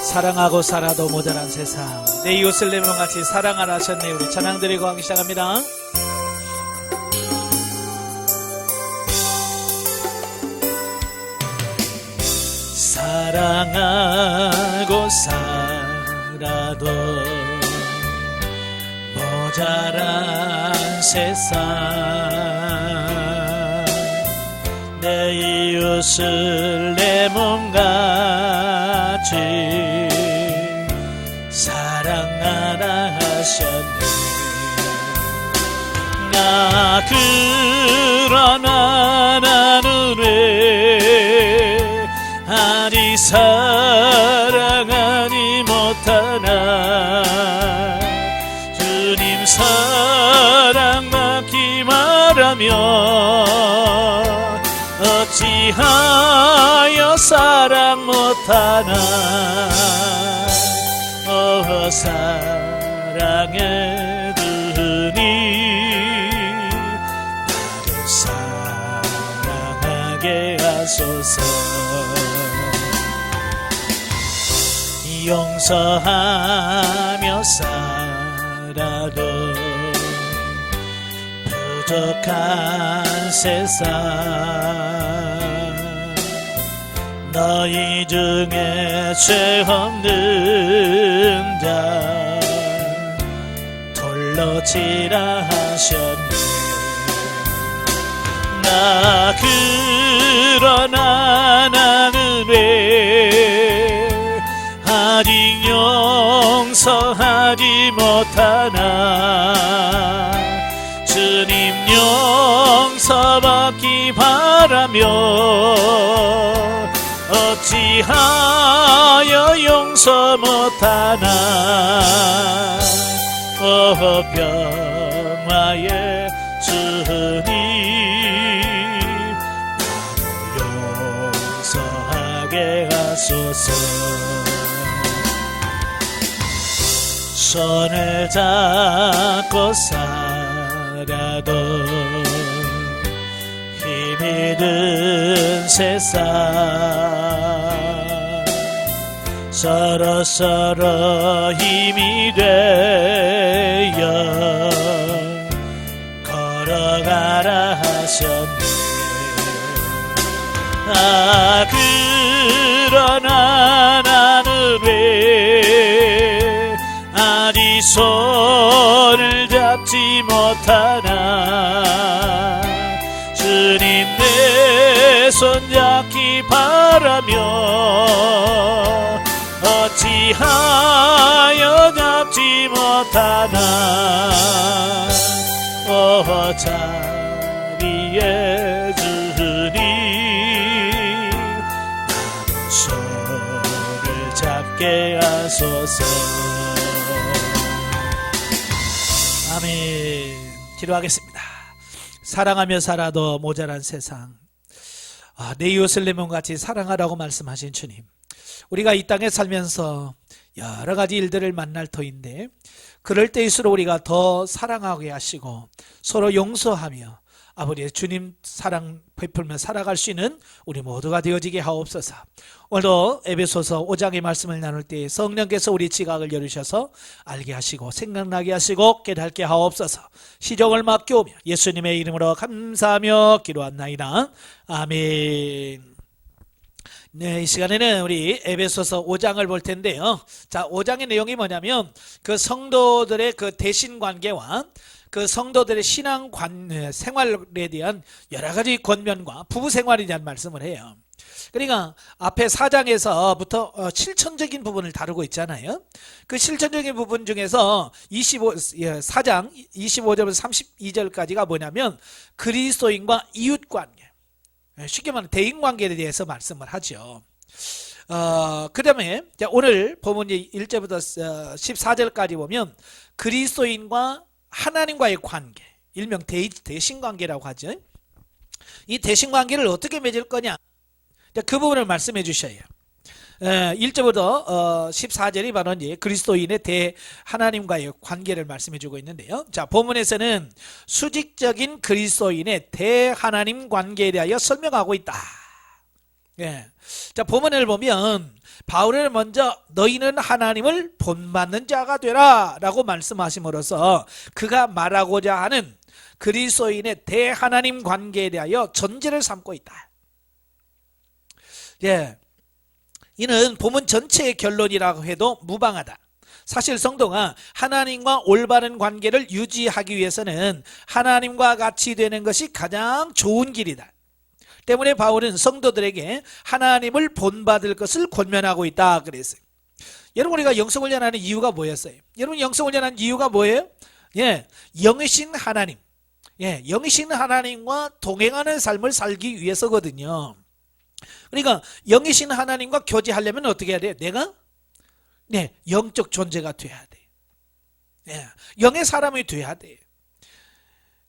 사랑하고 살아도 모자란 세상, 내 이웃을 내 몸같이 사랑하라 하셨네. 우리 찬양 드리고 하기 시작합니다. 사랑하고 살아도 모자란 세상, 내 이웃을 내 몸같이 사랑하라 하셨네. 나 그러나 나는 왜 아직 사랑하지 못하나. 주님 사랑받기 바라며 어찌하여 사랑 못하나. 사랑해 주니 나를 사랑하게 하소서. 용서하며 살아도 부족한 세상, 너희 중에 죄 없는 자 돌로 치라 하셨네. 나 그러나 나는 왜 아직 용서하지 못하나. 주님 용서받기 바라며 어찌하여 용서 못하나. 평화의 주님 나를 용서하게 하소서. 손을 잡고 살아도 힘이 든 세상, 서로 힘이 되어 걸어가라 하셨네. 그러나 나는 왜 아직 손을 잡지 못하나. 주님 내 손잡기 바라며 어찌하여 잡지 못하나. 자비의 주님 나를 손을 잡게 하소서. 아멘. 기도하겠습니다. 사랑하며 살아도 모자란 세상, 내 이웃을 내 몸같이 사랑하라고 말씀하신 주님, 우리가 이 땅에 살면서 여러 가지 일들을 만날 터인데 그럴 때일수록 우리가 더 사랑하게 하시고 서로 용서하며 아버지의 주님 사랑 베풀며 살아갈 수 있는 우리 모두가 되어지게 하옵소서. 오늘도 에베소서 5장의 말씀을 나눌 때 성령께서 우리 지각을 열으셔서 알게 하시고 생각나게 하시고 깨닫게 하옵소서. 시종을 맡겨오며 예수님의 이름으로 감사하며 기도합나이다. 아멘. 네, 이 시간에는 우리 에베소서 5장을 볼 텐데요. 자, 5장의 내용이 뭐냐면 그 성도들의 그 대신 관계와 그 성도들의 신앙 생활에 대한 여러 가지 권면과 부부 생활에 대한 말씀을 해요. 그러니까 앞에 4장에서부터 실천적인 부분을 다루고 있잖아요. 그 실천적인 부분 중에서 4장 25절부터 32절까지가 뭐냐면 그리스도인과 이웃 관계, 쉽게 말하면 대인 관계에 대해서 말씀을 하죠. 그 다음에 오늘 본문 1절부터 14절까지 보면 그리스도인과 하나님과의 관계, 일명 대신관계라고 하죠. 이 대신관계를 어떻게 맺을 거냐, 그 부분을 말씀해 주셔요. 1절부터 14절이 바로 이제 그리스도인의 하나님과의 관계를 말씀해 주고 있는데요. 자, 본문에서는 수직적인 그리스도인의 대하나님 관계에 대하여 설명하고 있다. 예. 자, 본문을 보면 바울은 먼저 너희는 하나님을 본받는 자가 되라 라고 말씀하심으로써 그가 말하고자 하는 그리스도인의 대하나님 관계에 대하여 전제를 삼고 있다. 예. 이는 본문 전체의 결론이라고 해도 무방하다. 사실 성도가 하나님과 올바른 관계를 유지하기 위해서는 하나님과 같이 되는 것이 가장 좋은 길이다. 때문에 바울은 성도들에게 하나님을 본받을 것을 권면하고 있다 그랬어요. 여러분, 우리가 영성훈련하는 이유가 뭐였어요? 여러분, 영성훈련하는 이유가 뭐예요? 예, 영이신 하나님, 영이신 하나님과 동행하는 삶을 살기 위해서거든요. 그러니까 영이신 하나님과 교제하려면 어떻게 해야 돼요? 내가 영적 존재가 돼야 돼. 영의 사람이 돼야 돼.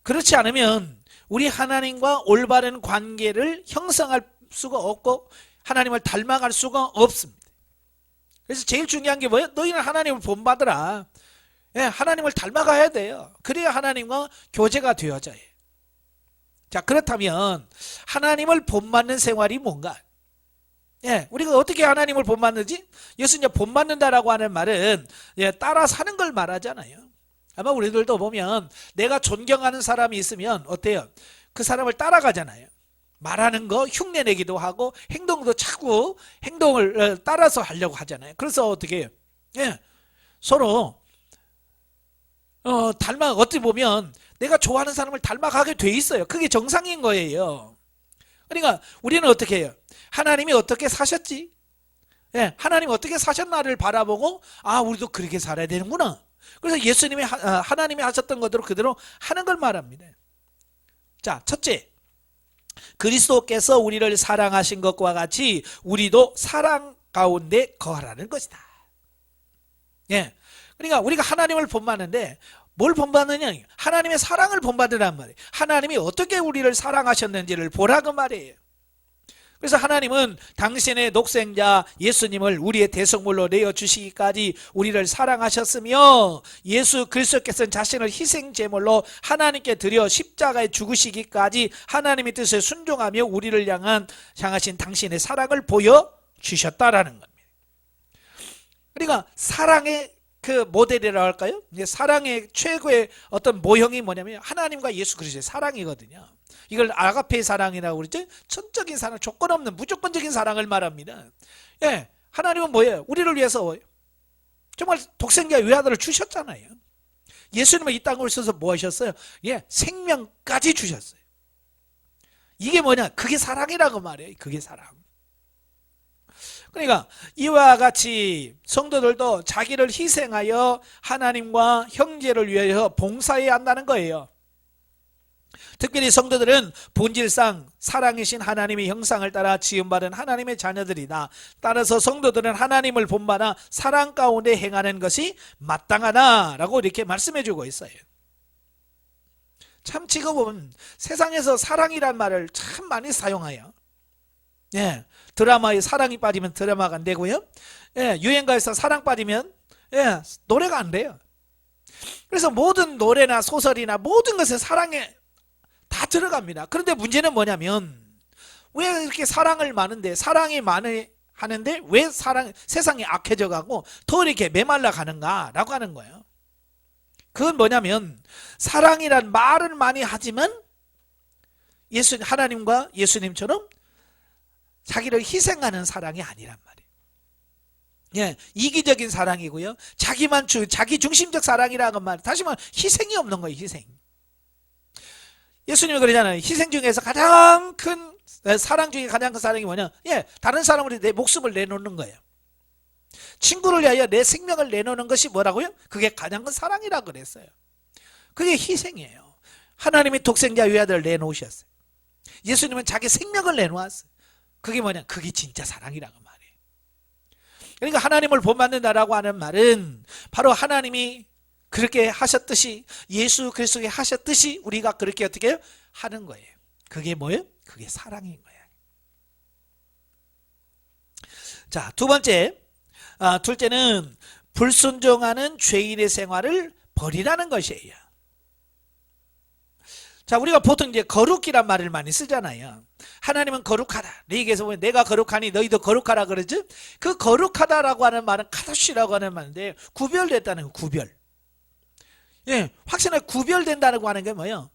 그렇지 않으면 우리 하나님과 올바른 관계를 형성할 수가 없고 하나님을 닮아갈 수가 없습니다. 그래서 제일 중요한 게 뭐예요? 너희는 하나님을 본받으라. 하나님을 닮아가야 돼요. 그래야 하나님과 교제가 되어져요. 자, 그렇다면 하나님을 본받는 생활이 뭔가? 우리가 어떻게 하나님을 본받는지? 예수 이제 본받는다라고 하는 말은 따라 사는 걸 말하잖아요. 아마 우리들도 보면 내가 존경하는 사람이 있으면 어때요? 그 사람을 따라가잖아요. 말하는 거 흉내내기도 하고 행동도 자꾸 행동을 따라서 하려고 하잖아요. 그래서 어떻게 해요? 서로 어떻게 보면 내가 좋아하는 사람을 닮아가게 돼 있어요. 그게 정상인 거예요. 그러니까 우리는 어떻게 해요? 하나님이 어떻게 사셨지? 하나님 어떻게 사셨나를 바라보고 우리도 그렇게 살아야 되는구나. 그래서 예수님이 하나님이 하셨던 것대로 그대로 하는 걸 말합니다. 자, 첫째, 그리스도께서 우리를 사랑하신 것과 같이 우리도 사랑 가운데 거하라는 것이다. 그러니까 우리가 하나님을 본받는데 뭘 본받느냐? 하나님의 사랑을 본받으란 말이에요. 하나님이 어떻게 우리를 사랑하셨는지를 보라고 말이에요. 그래서 하나님은 당신의 독생자 예수님을 우리의 대속물로 내어주시기까지 우리를 사랑하셨으며 예수 그리스도께서는 자신을 희생제물로 하나님께 드려 십자가에 죽으시기까지 하나님의 뜻에 순종하며 우리를 향하신 당신의 사랑을 보여주셨다라는 겁니다. 그러니까 사랑의 그 모델이라고 할까요? 사랑의 최고의 어떤 모형이 뭐냐면 하나님과 예수 그리스도의 사랑이거든요. 이걸 아가페 사랑이라고 그러죠. 전적인 사랑, 조건 없는 무조건적인 사랑을 말합니다. 하나님은 뭐예요? 우리를 위해서 정말 독생자 외아들을 주셨잖아요. 예수님은 이 땅에 오셔서 뭐 하셨어요? 생명까지 주셨어요. 이게 뭐냐? 그게 사랑이라고 말해요. 그게 사랑. 그러니까 이와 같이 성도들도 자기를 희생하여 하나님과 형제를 위하여 봉사해야 한다는 거예요. 특별히 성도들은 본질상 사랑이신 하나님의 형상을 따라 지음받은 하나님의 자녀들이다. 따라서 성도들은 하나님을 본받아 사랑 가운데 행하는 것이 마땅하다라고 이렇게 말씀해 주고 있어요. 참 지금은 세상에서 사랑이란 말을 참 많이 사용해요. 드라마에 사랑이 빠지면 드라마가 안 되고요. 유행가에서 사랑 빠지면 노래가 안 돼요. 그래서 모든 노래나 소설이나 모든 것에 사랑에 다 들어갑니다. 그런데 문제는 뭐냐면 왜 이렇게 사랑을 많은데 사랑이 하는데 왜 세상이 악해져 가고 더 이렇게 메말라 가는가라고 하는 거예요. 그건 뭐냐면 사랑이란 말은 많이 하지만 하나님과 예수님처럼 자기를 희생하는 사랑이 아니란 말이에요. 이기적인 사랑이고요. 자기 중심적 사랑이라는 말, 다시 말하면 희생이 없는 거예요. 희생. 예수님이 그러잖아요. 희생 중에서 가장 큰 사랑 중에 가장 큰 사랑이 뭐냐? 다른 사람으로 내 목숨을 내놓는 거예요. 친구를 위하여 내 생명을 내놓는 것이 뭐라고요? 그게 가장 큰 사랑이라고 그랬어요. 그게 희생이에요. 하나님이 독생자 외아들을 내놓으셨어요. 예수님은 자기 생명을 내놓았어요. 그게 뭐냐? 그게 진짜 사랑이라고 말이에요. 그러니까 하나님을 본받는다라고 하는 말은 바로 하나님이 그렇게 하셨듯이 예수 그리스도께 하셨듯이 우리가 그렇게 어떻게 해요? 하는 거예요. 그게 뭐예요? 그게 사랑인 거예요. 자, 둘째는 불순종하는 죄인의 생활을 버리라는 것이에요. 자, 우리가 보통 이제 거룩이란 말을 많이 쓰잖아요. 하나님은 거룩하다. 레위기에서 보면 내가 거룩하니 너희도 거룩하라 그러죠. 그 거룩하다라고 하는 말은 카도시라고 하는 말인데, 구별됐다는 거, 구별. 예, 확실하게 구별된다고 하는 게 뭐예요?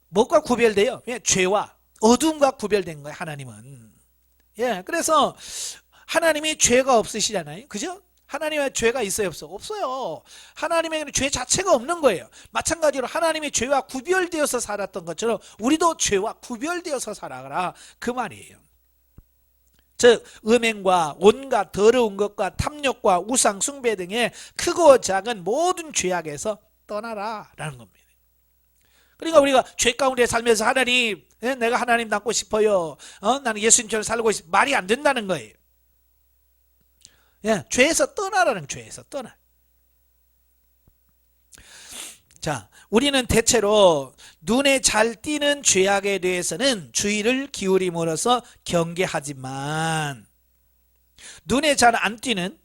뭐가 구별돼요? 예, 죄와 어둠과 구별된 거예요, 하나님은. 예, 그래서 하나님이 죄가 없으시잖아요. 그죠? 하나님의 죄가 있어요, 없어? 없어요. 하나님에게는 죄 자체가 없는 거예요. 마찬가지로 하나님이 죄와 구별되어서 살았던 것처럼 우리도 죄와 구별되어서 살아가라, 그 말이에요. 즉 음행과 온갖 더러운 것과 탐욕과 우상 숭배 등의 크고 작은 모든 죄악에서 떠나라 라는 겁니다. 그러니까 우리가 죄 가운데 살면서 하나님, 내가 하나님 닮고 싶어요, 나는 예수님처럼 살고 싶어, 말이 안 된다는 거예요. 예, 죄에서 떠나라는, 죄에서 떠나. 자, 우리는 대체로 눈에 잘 띄는 죄악에 대해서는 주의를 기울임으로써 경계하지만, 눈에 잘 안 띄는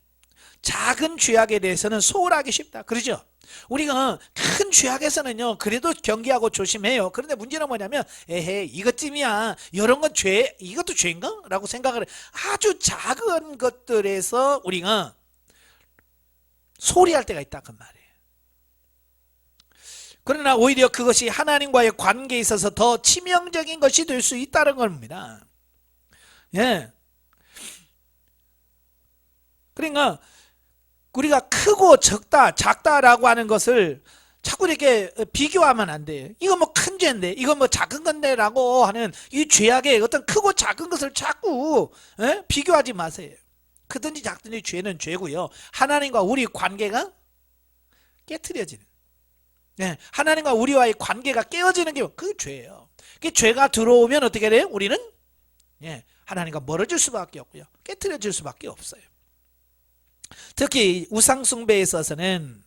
작은 죄악에 대해서는 소홀하기 쉽다. 그러죠? 우리가 큰 죄악에서는요, 그래도 경계하고 조심해요. 그런데 문제는 뭐냐면, 에헤, 이것쯤이야, 이런 건 죄, 이것도 죄인가? 라고 생각을 해. 아주 작은 것들에서 우리가 소리할 때가 있다, 그 말이에요. 그러나 오히려 그것이 하나님과의 관계에 있어서 더 치명적인 것이 될 수 있다는 겁니다. 예. 그러니까 우리가 크고 작다라고 하는 것을 자꾸 이렇게 비교하면 안 돼요. 이거 뭐 큰 죄인데, 이거 뭐 작은 건데 라고 하는 이 죄악의 어떤 크고 작은 것을 자꾸 비교하지 마세요. 크든지 작든지 죄는 죄고요. 하나님과 우리 관계가 깨트려지는, 하나님과 우리와의 관계가 깨어지는 게 그 죄예요. 그 죄가 들어오면 어떻게 돼요? 우리는 하나님과 멀어질 수밖에 없고요, 깨트려질 수밖에 없어요. 특히 우상 숭배에 있어서는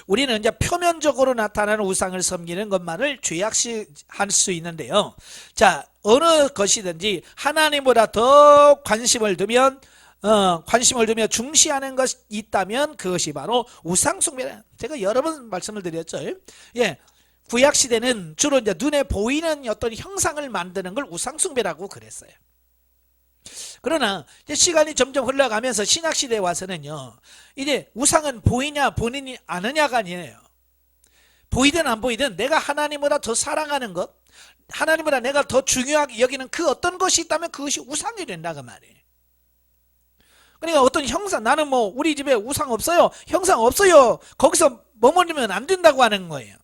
우리는 이제 표면적으로 나타나는 우상을 섬기는 것만을 죄악시할 수 있는데요. 자, 어느 것이든지 하나님보다 더 관심을 두며 중시하는 것이 있다면 그것이 바로 우상 숭배다. 제가 여러 번 말씀을 드렸죠. 예. 구약 시대는 주로 이제 눈에 보이는 어떤 형상을 만드는 걸 우상 숭배라고 그랬어요. 그러나 이제 시간이 점점 흘러가면서 신약 시대에 와서는요, 이제 우상은 보이냐 보이지 않느냐가 아니에요. 보이든 안 보이든 내가 하나님보다 더 사랑하는 것, 하나님보다 내가 더 중요하게 여기는 그 어떤 것이 있다면 그것이 우상이 된다, 그 말이에요. 그러니까 어떤 형상, 나는 뭐 우리 집에 우상 없어요, 형상 없어요, 거기서 머무르면 안 된다고 하는 거예요.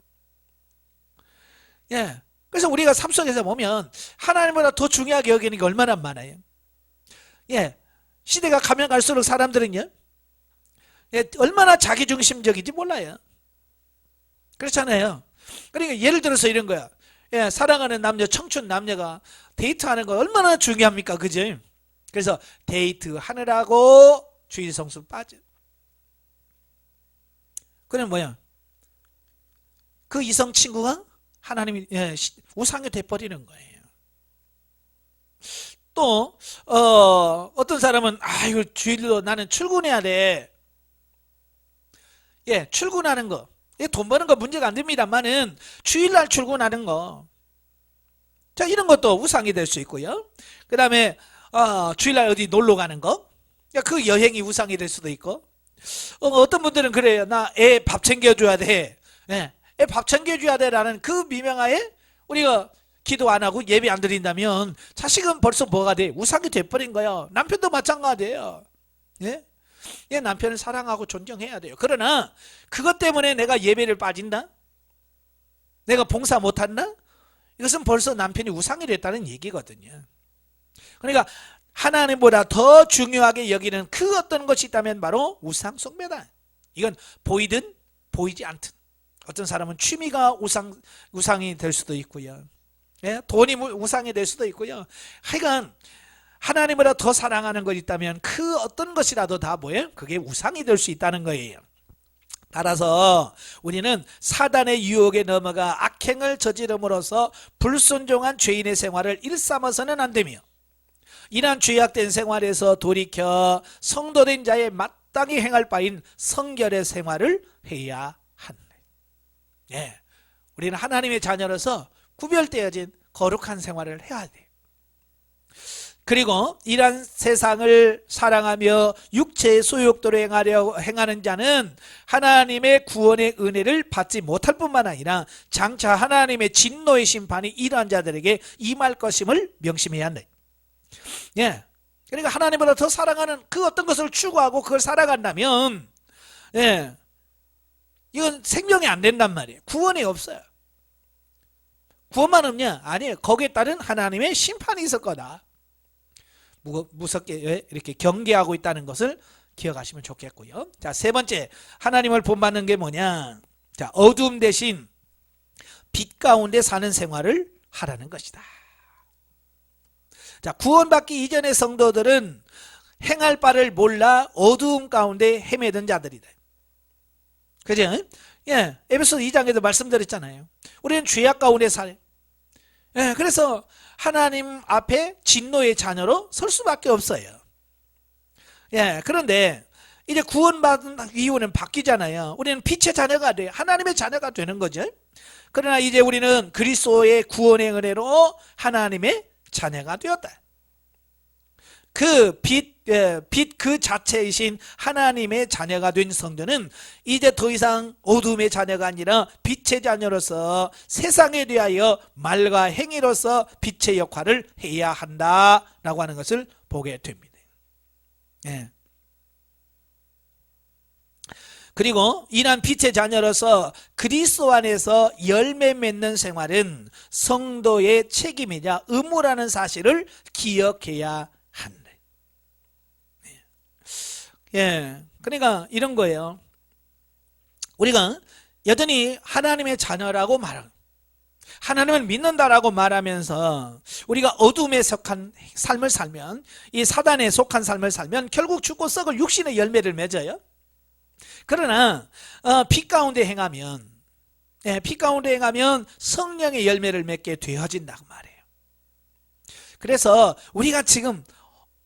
예. 그래서 우리가 삶 속에서 보면 하나님보다 더 중요하게 여기는 게 얼마나 많아요. 예, 시대가 가면 갈수록 사람들은요, 얼마나 자기중심적인지 몰라요. 그렇잖아요. 그러니까 예를 들어서 이런 거야. 사랑하는 남녀, 청춘 남녀가 데이트하는 거 얼마나 중요합니까? 그죠? 그래서 데이트 하느라고 주일 성수 빠져. 그럼 뭐야? 그 이성 친구가 하나님이 우상이 돼버리는 거예요. 또 어떤 사람은 이거 주일로 나는 출근해야 돼. 예, 출근하는 거, 돈 버는 거 문제가 안 됩니다만은 주일날 출근하는 거, 자, 이런 것도 우상이 될 수 있고요. 그 다음에 주일날 어디 놀러 가는 거, 그 여행이 우상이 될 수도 있고, 어떤 분들은 그래요. 나 애 밥 챙겨줘야 돼. 애 밥 챙겨줘야 돼라는 그 미명하에 우리가 기도 안 하고 예배 안 드린다면 자식은 벌써 뭐가 돼? 우상이 돼버린 거예요. 남편도 마찬가지예요. 남편을 사랑하고 존경해야 돼요. 그러나 그것 때문에 내가 예배를 빠진다? 내가 봉사 못한다? 이것은 벌써 남편이 우상이 됐다는 얘기거든요. 그러니까 하나님보다 더 중요하게 여기는 그 어떤 것이 있다면 바로 우상 숭배다. 이건 보이든 보이지 않든, 어떤 사람은 취미가 우상이 될 수도 있고요, 돈이 우상이 될 수도 있고요. 하여간 하나님보다 더 사랑하는 것 있다면 그 어떤 것이라도 다 뭐예요? 그게 우상이 될 수 있다는 거예요. 따라서 우리는 사단의 유혹에 넘어가 악행을 저지름으로써 불순종한 죄인의 생활을 일삼아서는 안 되며, 이러한 죄악된 생활에서 돌이켜 성도된 자의 마땅히 행할 바인 성결의 생활을 해야 한다. 우리는 하나님의 자녀로서 구별되어진 거룩한 생활을 해야 돼요. 그리고 이러한 세상을 사랑하며 육체의 소욕대로 행하는 자는 하나님의 구원의 은혜를 받지 못할 뿐만 아니라 장차 하나님의 진노의 심판이 이러한 자들에게 임할 것임을 명심해야 한다. 예. 그러니까 하나님보다 더 사랑하는 그 어떤 것을 추구하고 그걸 살아간다면, 예, 이건 생명이 안 된단 말이에요. 구원이 없어요. 구원만 없냐? 아니에요. 거기에 따른 하나님의 심판이 있을 거다. 무섭게 이렇게 경계하고 있다는 것을 기억하시면 좋겠고요. 자, 세 번째, 하나님을 본받는 게 뭐냐? 자, 어두움 대신 빛 가운데 사는 생활을 하라는 것이다. 자, 구원받기 이전의 성도들은 행할 바를 몰라 어두움 가운데 헤매던 자들이다. 그죠? 예, 에베소 2장에도 말씀드렸잖아요. 우리는 죄악 가운데 살아요. 예, 그래서 하나님 앞에 진노의 자녀로 설 수밖에 없어요. 예, 그런데 이제 구원받은 이후는 바뀌잖아요. 우리는 빛의 자녀가 돼요. 하나님의 자녀가 되는 거죠. 그러나 이제 우리는 그리스도의 구원의 은혜로 하나님의 자녀가 되었다. 그 빛 그 자체이신 하나님의 자녀가 된 성도는 이제 더 이상 어둠의 자녀가 아니라 빛의 자녀로서 세상에 대하여 말과 행위로서 빛의 역할을 해야 한다라고 하는 것을 보게 됩니다. 예. 그리고 이러한 빛의 자녀로서 그리스도 안에서 열매 맺는 생활은 성도의 책임이자 의무라는 사실을 기억해야 한다. 예, 그러니까 이런 거예요. 우리가 여전히 하나님의 자녀라고 말하고 하나님을 믿는다라고 말하면서 우리가 어둠에 속한 삶을 살면, 이 사단에 속한 삶을 살면 결국 죽고 썩을 육신의 열매를 맺어요. 그러나 빛 가운데 행하면, 예, 빛 가운데 행하면 성령의 열매를 맺게 되어진다고 말해요. 그래서 우리가 지금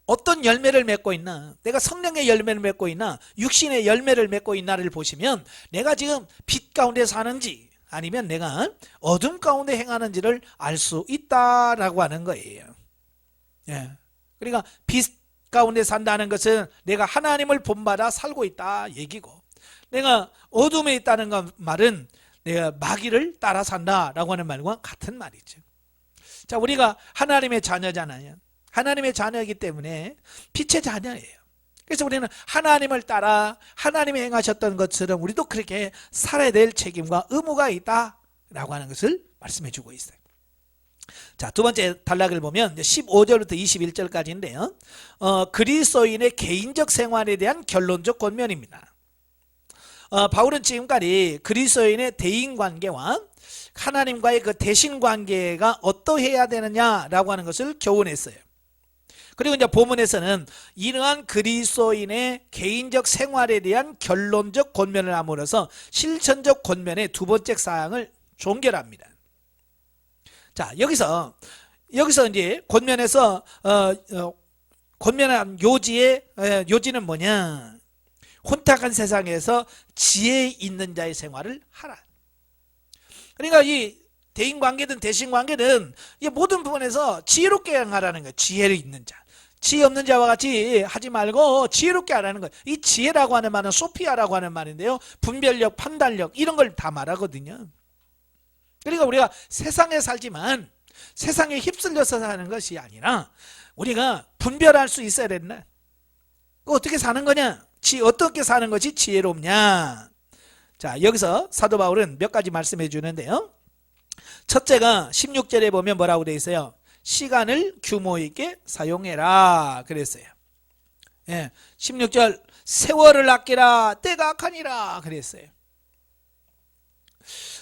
어떤 열매를 맺고 있나, 내가 성령의 열매를 맺고 있나, 육신의 열매를 맺고 있나를 보시면 내가 지금 빛 가운데 사는지 아니면 내가 어둠 가운데 행하는지를 알 수 있다라고 하는 거예요. 예. 그러니까 빛 가운데 산다는 것은 내가 하나님을 본받아 살고 있다 얘기고, 내가 어둠에 있다는 말은 내가 마귀를 따라 산다라고 하는 말과 같은 말이죠. 자, 우리가 하나님의 자녀잖아요. 하나님의 자녀이기 때문에 빛의 자녀예요. 그래서 우리는 하나님을 따라 하나님이 행하셨던 것처럼 우리도 그렇게 살아야 될 책임과 의무가 있다라고 하는 것을 말씀해 주고 있어요. 자, 두 번째 단락을 보면 15절부터 21절까지인데요. 그리스도인의 개인적 생활에 대한 결론적 권면입니다. 바울은 지금까지 그리스도인의 대인관계와 하나님과의 그 대신관계가 어떠해야 되느냐라고 하는 것을 교훈했어요. 그리고 이제 본문에서는 이러한 그리스도인의 개인적 생활에 대한 결론적 권면을 함으로써 실천적 권면의 두 번째 사항을 종결합니다. 자, 여기서 이제 권면에서 권면한 요지는 뭐냐? 혼탁한 세상에서 지혜 있는 자의 생활을 하라. 그러니까 이 대인관계든 대신관계든 이 모든 부분에서 지혜롭게 행하라는 거예요. 지혜를 있는 자. 지혜 없는 자와 같이 하지 말고 지혜롭게 하라는 거예요. 이 지혜라고 하는 말은 소피아라고 하는 말인데요. 분별력, 판단력 이런 걸 다 말하거든요. 그러니까 우리가 세상에 살지만 세상에 휩쓸려서 사는 것이 아니라 우리가 분별할 수 있어야 된다. 어떻게 사는 거냐? 어떻게 사는 것이 지혜롭냐? 자, 여기서 사도 바울은 몇 가지 말씀해 주는데요. 첫째가 16절에 보면 뭐라고 되어 있어요? 시간을 규모 있게 사용해라 그랬어요. 예, 16절 세월을 아끼라 때가 악하니라 그랬어요.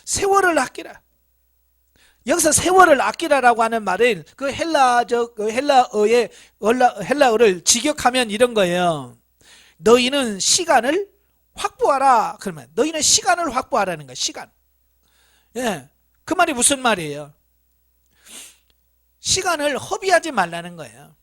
세월을 아끼라. 여기서 세월을 아끼라라고 하는 말은 그 헬라어를 직역하면 이런 거예요. 너희는 시간을 확보하라. 그러면 너희는 시간을 확보하라는 거야. 시간. 예, 그 말이 무슨 말이에요? 시간을 허비하지 말라는 거예요.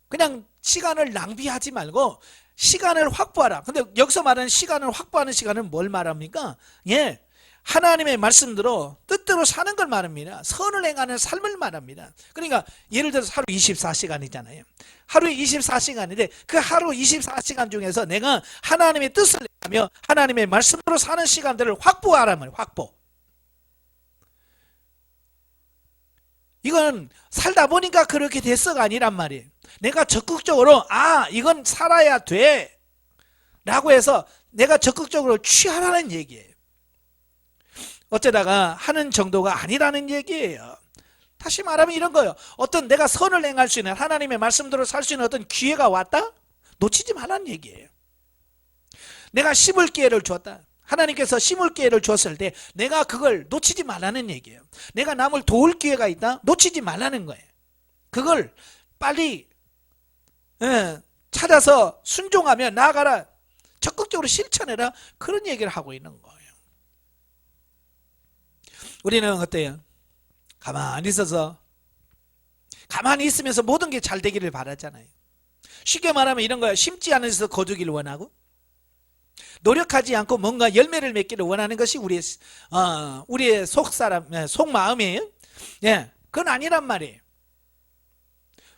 그냥 시간을 낭비하지 말고 시간을 확보하라. 근데 여기서 말하는 시간을 확보하는 시간은 뭘 말합니까? 예, 하나님의 말씀대로 뜻대로 사는 걸 말합니다. 선을 행하는 삶을 말합니다. 그러니까 예를 들어서 하루 24시간이잖아요. 하루에 24시간인데 그 하루 24시간 중에서 내가 하나님의 뜻을 행하며 하나님의 말씀으로 사는 시간들을 확보하란 말이에요. 확보. 이건 살다 보니까 그렇게 됐어가 아니란 말이에요. 내가 적극적으로 이건 살아야 돼 라고 해서 내가 적극적으로 취하라는 얘기예요. 어쩌다가 하는 정도가 아니라는 얘기예요. 다시 말하면 이런 거예요. 어떤 내가 선을 행할 수 있는 하나님의 말씀대로 살 수 있는 어떤 기회가 왔다? 놓치지 말라는 얘기예요. 내가 심을 기회를 줬다. 하나님께서 심을 기회를 줬을 때 내가 그걸 놓치지 말라는 얘기예요. 내가 남을 도울 기회가 있다? 놓치지 말라는 거예요. 그걸 빨리 찾아서 순종하며 나아가라. 적극적으로 실천해라. 그런 얘기를 하고 있는 거예요. 우리는 어때요? 가만히 있어서 가만히 있으면서 모든 게 잘 되기를 바라잖아요. 쉽게 말하면 이런 거예요. 심지 않은 데서 거두기를 원하고 노력하지 않고 뭔가 열매를 맺기를 원하는 것이 우리의 속사람, 속마음이에요. 예, 그건 아니란 말이에요.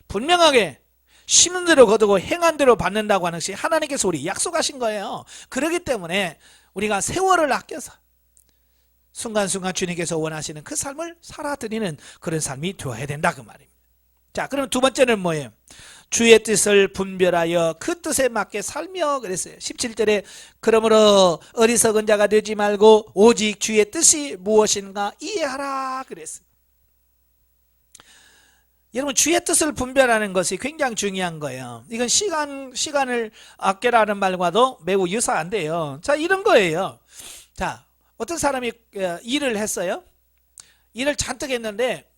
분명하게 심은 대로 거두고 행한 대로 받는다고 하는 것이 하나님께서 우리 약속하신 거예요. 그렇기 때문에 우리가 세월을 아껴서 순간순간 주님께서 원하시는 그 삶을 살아드리는 그런 삶이 되어야 된다 그 말입니다. 자, 그럼 두 번째는 뭐예요? 주의 뜻을 분별하여 그 뜻에 맞게 살며 그랬어요. 17절에 그러므로 어리석은 자가 되지 말고 오직 주의 뜻이 무엇인가 이해하라 그랬어요. 여러분, 주의 뜻을 분별하는 것이 굉장히 중요한 거예요. 이건 시간을 아껴라는 말과도 매우 유사한데요. 자, 이런 거예요. 자, 어떤 사람이 일을 했어요. 일을 잔뜩 했는데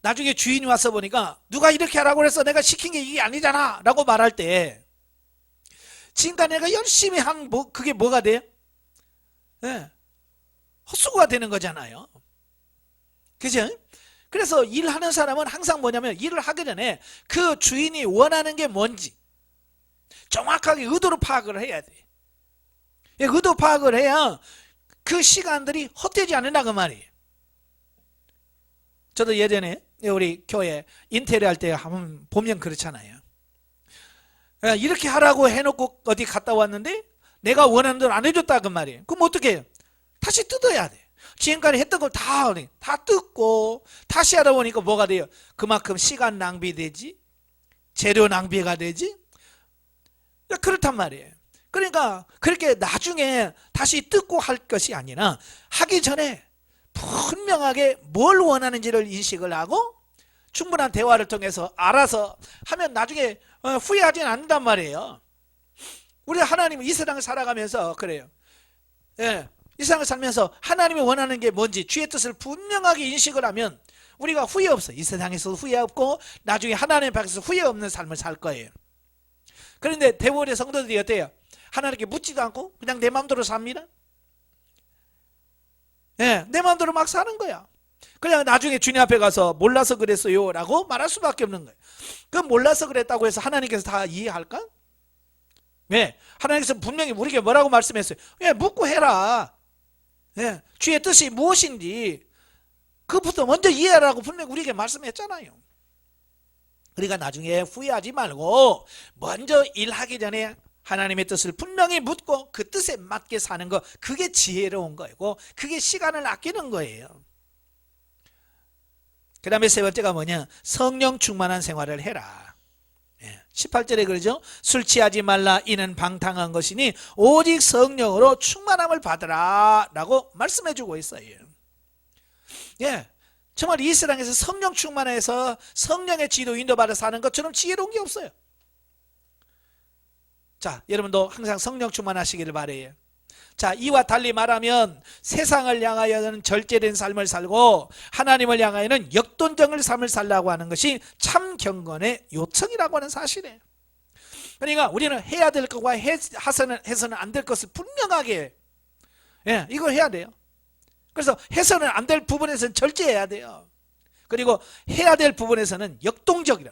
나중에 주인이 와서 보니까 누가 이렇게 하라고 그래서 내가 시킨 게 이게 아니잖아 라고 말할 때 지금까지 내가 열심히 한 그게 뭐가 돼요? 네. 헛수고가 되는 거잖아요. 그죠? 그래서 일하는 사람은 항상 뭐냐면 일을 하기 전에 그 주인이 원하는 게 뭔지 정확하게 의도로 파악을 해야 돼. 의도 파악을 해야 그 시간들이 헛되지 않는다 그 말이에요. 저도 예전에 우리 교회 인테리어 할 때 한번 보면 그렇잖아요. 이렇게 하라고 해놓고 어디 갔다 왔는데 내가 원하는 대로 안 해줬다 그 말이에요. 그럼 어떻게 해요? 다시 뜯어야 돼. 지금까지 했던 걸 다 뜯고 다시 하다 보니까 뭐가 돼요? 그만큼 시간 낭비되지, 재료 낭비가 되지. 그렇단 말이에요. 그러니까 그렇게 나중에 다시 뜯고 할 것이 아니라 하기 전에 분명하게 뭘 원하는지를 인식을 하고 충분한 대화를 통해서 알아서 하면 나중에 후회하지는 않는단 말이에요. 우리 하나님은 이 세상을 살아가면서 그래요. 예, 이 세상을 살면서 하나님이 원하는 게 뭔지 주의 뜻을 분명하게 인식을 하면 우리가 후회 없어요. 이 세상에서도 후회 없고 나중에 하나님 밖에서 후회 없는 삶을 살 거예요. 그런데 대부분의 성도들이 어때요? 하나님께 묻지도 않고 그냥 내 마음대로 삽니다. 예, 내 마음대로 막 사는 거야. 그냥 나중에 주님 앞에 가서 몰라서 그랬어요 라고 말할 수밖에 없는 거예요. 그 몰라서 그랬다고 해서 하나님께서 다 이해할까? 네, 하나님께서 분명히 우리에게 뭐라고 말씀했어요? 예, 묻고 해라. 예, 주의 뜻이 무엇인지 그것부터 먼저 이해하라고 분명히 우리에게 말씀했잖아요. 그러니까 나중에 후회하지 말고 먼저 일하기 전에 하나님의 뜻을 분명히 묻고 그 뜻에 맞게 사는 거, 그게 지혜로운 거고 그게 시간을 아끼는 거예요. 그 다음에 세 번째가 뭐냐? 성령 충만한 생활을 해라. 18절에 그러죠. 술 취하지 말라 이는 방탕한 것이니 오직 성령으로 충만함을 받으라 라고 말씀해 주고 있어요. 예, 정말 이 세상에서 성령 충만해서 성령의 지도 인도받아 사는 것처럼 지혜로운 게 없어요. 자, 여러분도 항상 성령 충만하시기를 바라요. 자, 이와 달리 말하면 세상을 향하여는 절제된 삶을 살고 하나님을 향하여는 역동적인 삶을 살라고 하는 것이 참 경건의 요청이라고 하는 사실이에요. 그러니까 우리는 해야 될 것과 해서는 안 될 것을 분명하게 이걸 해야 돼요. 그래서 해서는 안 될 부분에서는 절제해야 돼요. 그리고 해야 될 부분에서는 역동적이라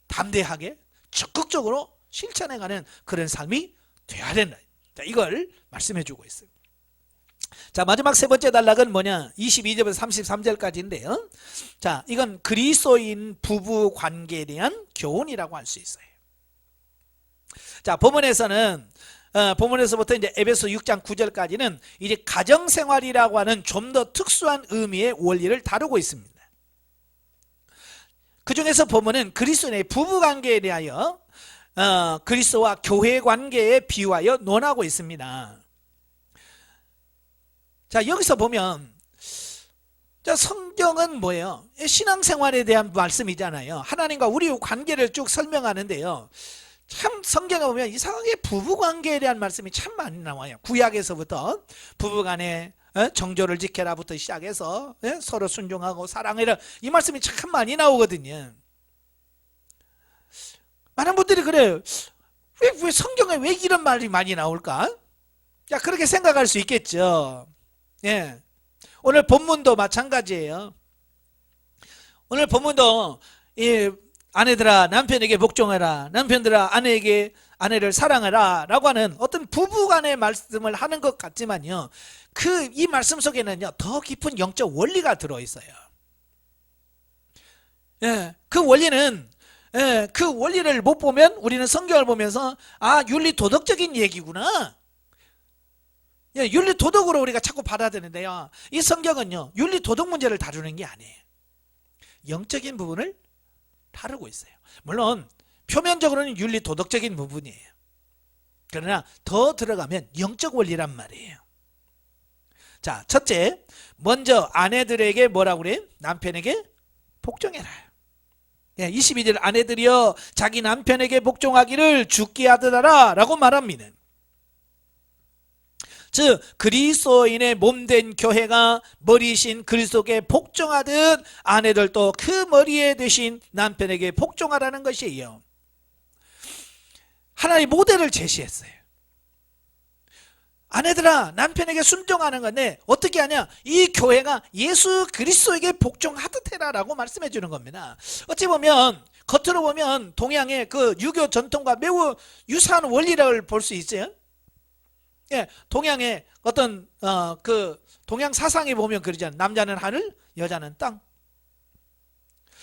담대하게 적극적으로 실천해가는 그런 삶이 돼야 된다. 자, 이걸 말씀해 주고 있어요. 자, 마지막 세 번째 단락은 뭐냐? 22절에서 33절까지인데요. 자, 이건 그리스도인 부부 관계에 대한 교훈이라고 할 수 있어요. 자, 본문에서부터 이제 에베소 6장 9절까지는 이제 가정생활이라고 하는 좀 더 특수한 의미의 원리를 다루고 있습니다. 그 중에서 본문은 그리스도인의 부부 관계에 대하여 그리스도와 교회 관계에 비유하여 논하고 있습니다. 자, 여기서 보면 자, 성경은 뭐예요? 신앙생활에 대한 말씀이잖아요. 하나님과 우리의 관계를 쭉 설명하는데요. 참 성경에 보면 이상하게 부부관계에 대한 말씀이 참 많이 나와요. 구약에서부터 부부간에 정조를 지켜라부터 시작해서 서로 순종하고 사랑해라, 이 말씀이 참 많이 나오거든요. 많은 분들이 그래요. 왜 성경에 왜 이런 말이 많이 나올까? 야, 그렇게 생각할 수 있겠죠. 예. 오늘 본문도 마찬가지예요. 오늘 본문도 이 아내들아 남편에게 복종해라, 남편들아 아내를 사랑해라 라고 하는 어떤 부부간의 말씀을 하는 것 같지만요, 이 말씀 속에는요 더 깊은 영적 원리가 들어있어요. 예, 그 원리는 그 원리를 못 보면 우리는 성경을 보면서 윤리 도덕적인 얘기구나, 윤리 도덕으로 우리가 자꾸 받아들이는데요, 이 성경은요 윤리 도덕 문제를 다루는 게 아니에요. 영적인 부분을 다루고 있어요. 물론 표면적으로는 윤리 도덕적인 부분이에요. 그러나 더 들어가면 영적 원리란 말이에요. 자, 첫째, 먼저 아내들에게 뭐라고 그래요? 남편에게 복종해라. 22절, 아내들이여 자기 남편에게 복종하기를 주께 하더라 라고 말합니다. 즉 그리스도인의 몸된 교회가 머리신 그리스도께 복종하듯 아내들도 그 머리에 되신 남편에게 복종하라는 것이에요. 하나님 모델을 제시했어요. 아내들아 남편에게 순종하는 건데 어떻게 하냐? 이 교회가 예수 그리스도에게 복종하듯 해라 라고 말씀해 주는 겁니다. 어찌 보면 겉으로 보면 동양의 그 유교 전통과 매우 유사한 원리를 볼 수 있어요. 동양의 어떤 그 동양 사상에 보면 그러잖아요. 남자는 하늘, 여자는 땅.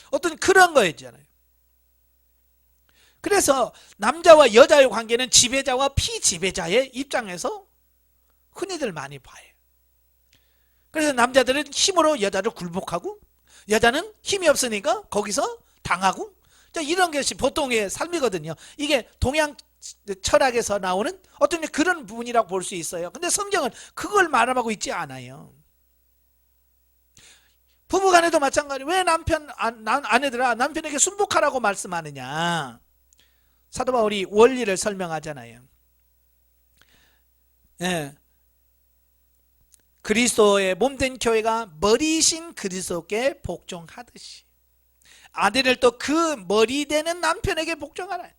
어떤 그런 거였잖아요. 그래서 남자와 여자의 관계는 지배자와 피지배자의 입장에서 흔히들 많이 봐요. 그래서 남자들은 힘으로 여자를 굴복하고 여자는 힘이 없으니까 거기서 당하고, 이런 것이 보통의 삶이거든요. 이게 동양 철학에서 나오는 어떤 그런 부분이라고 볼 수 있어요. 근데 성경은 그걸 말하고 있지 않아요. 부부간에도 마찬가지로 왜 아내들아 남편에게 순복하라고 말씀하느냐? 사도 바울이 원리를 설명하잖아요. 그리스도의 몸된 교회가 머리신 그리스도께 복종하듯이 아내를 또 그 머리 되는 남편에게 복종하라.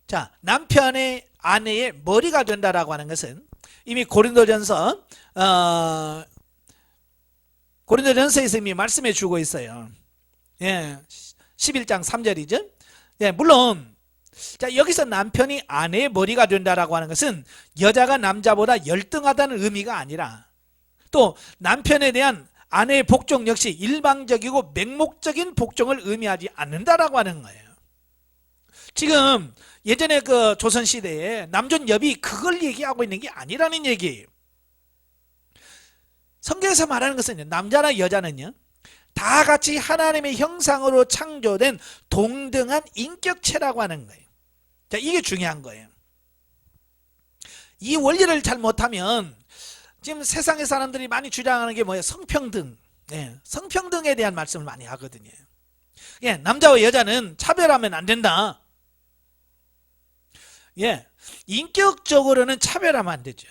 자, 남편의 아내의 머리가 된다라고 하는 것은 이미 고린도전서에서 이미 말씀해 주고 있어요. 11장 3절이죠. 물론 자, 여기서 남편이 아내의 머리가 된다라고 하는 것은 여자가 남자보다 열등하다는 의미가 아니라, 또 남편에 대한 아내의 복종 역시 일방적이고 맹목적인 복종을 의미하지 않는다라고 하는 거예요. 지금 예전에 그 조선시대에 남존여비 그걸 얘기하고 있는 게 아니라는 얘기예요. 성경에서 말하는 것은 남자나 여자는요 다 같이 하나님의 형상으로 창조된 동등한 인격체라고 하는 거예요. 자, 이게 중요한 거예요. 이 원리를 잘 못하면 지금 세상의 사람들이 많이 주장하는 게 뭐예요? 성평등. 성평등에 대한 말씀을 많이 하거든요. 남자와 여자는 차별하면 안 된다. 인격적으로는 차별하면 안 되죠.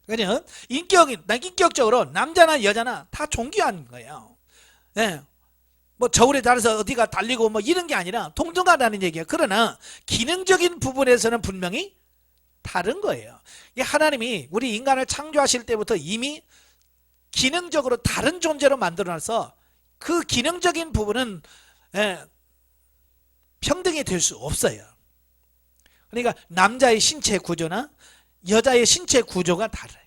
그냥 인격적으로 남자나 여자나 다 존귀한 거예요. 뭐 저울에 따라서 어디가 달리고 뭐 이런 게 아니라 동등하다는 얘기예요. 그러나 기능적인 부분에서는 분명히 다른 거예요. 하나님이 우리 인간을 창조하실 때부터 이미 기능적으로 다른 존재로 만들어놔서 그 기능적인 부분은 평등이 될 수 없어요. 그러니까 남자의 신체 구조나 여자의 신체 구조가 달라요.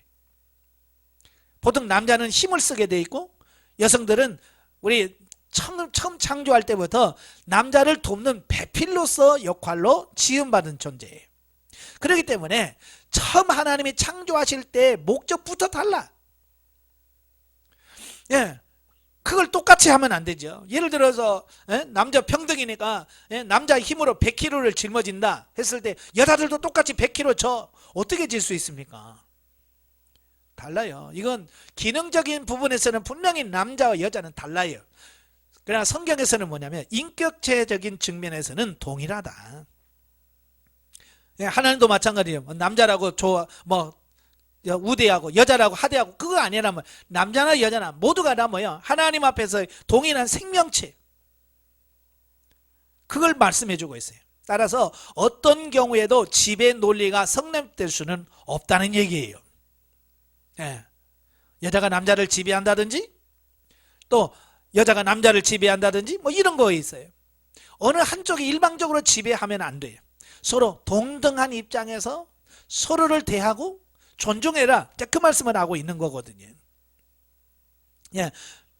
보통 남자는 힘을 쓰게 돼 있고 여성들은 우리 처음 창조할 때부터 남자를 돕는 배필로서 역할로 지음받은 존재예요. 그렇기 때문에 처음 하나님이 창조하실 때 목적부터 달라. 예, 그걸 똑같이 하면 안 되죠. 예를 들어서 남자 평등이니까 남자 힘으로 100kg를 짊어진다 했을 때 여자들도 똑같이 100kg 져 어떻게 질 수 있습니까? 달라요. 이건 기능적인 부분에서는 분명히 남자와 여자는 달라요. 그러나 성경에서는 뭐냐면 인격체적인 측면에서는 동일하다. 하나님도 마찬가지예요. 남자라고 우대하고 여자라고 하대하고 그거 아니라면 남자나 여자나 모두가 다 뭐예요? 하나님 앞에서 동일한 생명체. 그걸 말씀해 주고 있어요. 따라서 어떤 경우에도 지배 논리가 성립될 수는 없다는 얘기예요. 예. 여자가 남자를 지배한다든지 또 여자가 남자를 지배한다든지 뭐 이런 거 있어요. 어느 한쪽이 일방적으로 지배하면 안 돼요. 서로 동등한 입장에서 서로를 대하고 존중해라. 그 말씀을 하고 있는 거거든요. 예.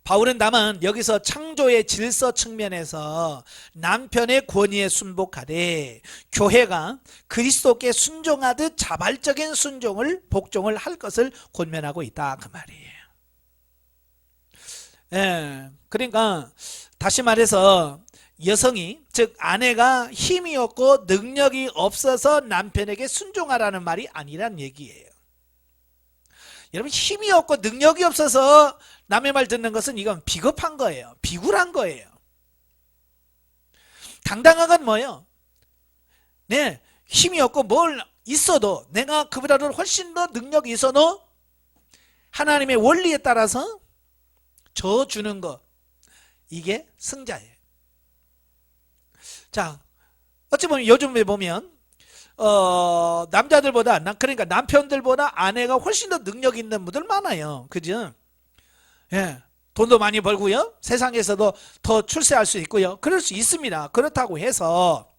바울은 다만 여기서 창조의 질서 측면에서 남편의 권위에 순복하되 교회가 그리스도께 순종하듯 자발적인 복종을 할 것을 권면하고 있다 그 말이에요. 예, 그러니까 다시 말해서 여성이 즉 아내가 힘이 없고 능력이 없어서 남편에게 순종하라는 말이 아니란 얘기예요. 여러분 힘이 없고 능력이 없어서 남의 말 듣는 것은 이건 비겁한 거예요. 비굴한 거예요. 당당한 건 뭐예요? 네, 힘이 없고 뭘 있어도 내가 그보다도 훨씬 더 능력이 있어도 하나님의 원리에 따라서 저 주는 거 이게 승자예요. 자, 어찌 보면 요즘에 보면 남자들보다 그러니까 남편들보다 아내가 훨씬 더 능력 있는 분들 많아요. 그죠? 예, 돈도 많이 벌고요. 세상에서도 더 출세할 수 있고요. 그럴 수 있습니다. 그렇다고 해서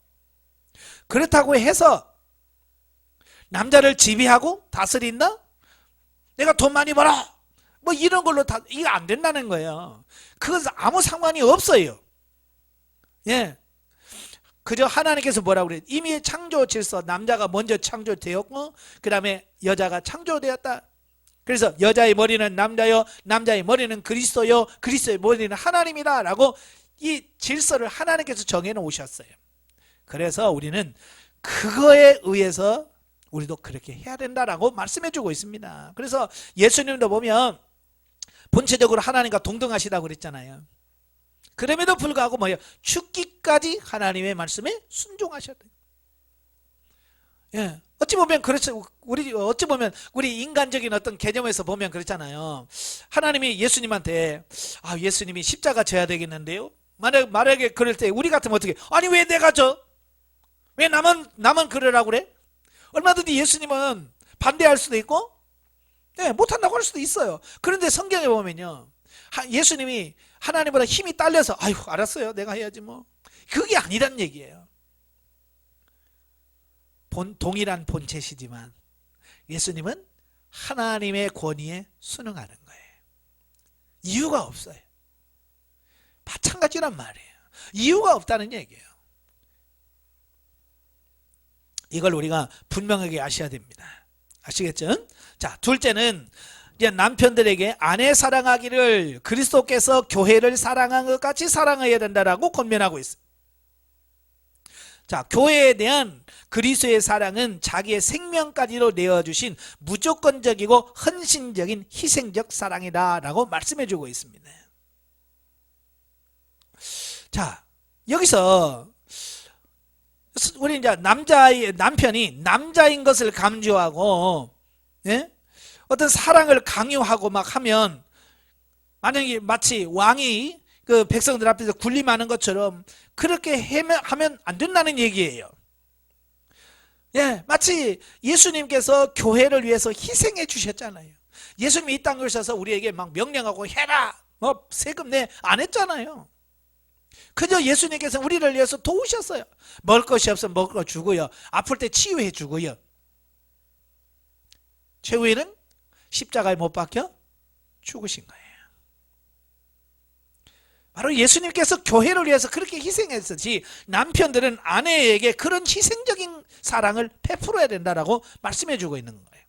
남자를 지배하고 다스린다? 내가 돈 많이 벌어. 뭐 이런 걸로 다 이거 안 된다는 거예요. 그것은 아무 상관이 없어요. 예. 그저 하나님께서 뭐라고 그래요? 이미 창조 질서 남자가 먼저 창조되었고 그 다음에 여자가 창조되었다. 그래서 여자의 머리는 남자요 남자의 머리는 그리스도요 그리스도의 머리는 하나님이다 라고 이 질서를 하나님께서 정해놓으셨어요. 그래서 우리는 그거에 의해서 우리도 그렇게 해야 된다라고 말씀해주고 있습니다. 그래서 예수님도 보면 본체적으로 하나님과 동등하시다고 그랬잖아요. 그럼에도 불구하고 뭐예요? 죽기까지 하나님의 말씀에 순종하셨대요. 예. 어찌 보면 그렇죠. 어찌 보면 우리 인간적인 어떤 개념에서 보면 그렇잖아요. 하나님이 예수님한테 예수님이 십자가 져야 되겠는데요. 만약에 그럴 때 우리 같으면 어떻게? 아니 왜 내가 져? 왜 나만 그러라고 그래? 얼마든지 예수님은 반대할 수도 있고, 네, 못한다고 할 수도 있어요. 그런데 성경에 보면요, 예수님이 하나님보다 힘이 딸려서 아유 알았어요 내가 해야지 뭐 그게 아니란 얘기예요. 동일한 본체시지만 예수님은 하나님의 권위에 순응하는 거예요. 이유가 없어요. 마찬가지란 말이에요. 이유가 없다는 얘기예요. 이걸 우리가 분명하게 아셔야 됩니다. 아시겠죠? 자, 둘째는 이제 남편들에게 아내 사랑하기를 그리스도께서 교회를 사랑한 것 같이 사랑해야 된다라고 권면하고 있어요. 자, 교회에 대한 그리스도의 사랑은 자기의 생명까지도 내어주신 무조건적이고 헌신적인 희생적 사랑이다라고 말씀해주고 있습니다. 자, 여기서 우리 이제 남편이 남자인 것을 강조하고, 예? 어떤 사랑을 강요하고 막 하면 만약에 마치 왕이 그 백성들 앞에서 군림하는 것처럼 그렇게 하면 안 된다는 얘기예요. 예, 마치 예수님께서 교회를 위해서 희생해 주셨잖아요. 예수님이 이 땅에 오셔서 우리에게 막 명령하고 해라, 뭐 세금 내 안 했잖아요. 그저 예수님께서 우리를 위해서 도우셨어요. 먹을 것이 없으면 먹을 거 주고요. 아플 때 치유해 주고요. 최후에는 십자가에 못 박혀 죽으신 거예요. 바로 예수님께서 교회를 위해서 그렇게 희생했듯이 남편들은 아내에게 그런 희생적인 사랑을 베풀어야 된다라고 말씀해 주고 있는 거예요.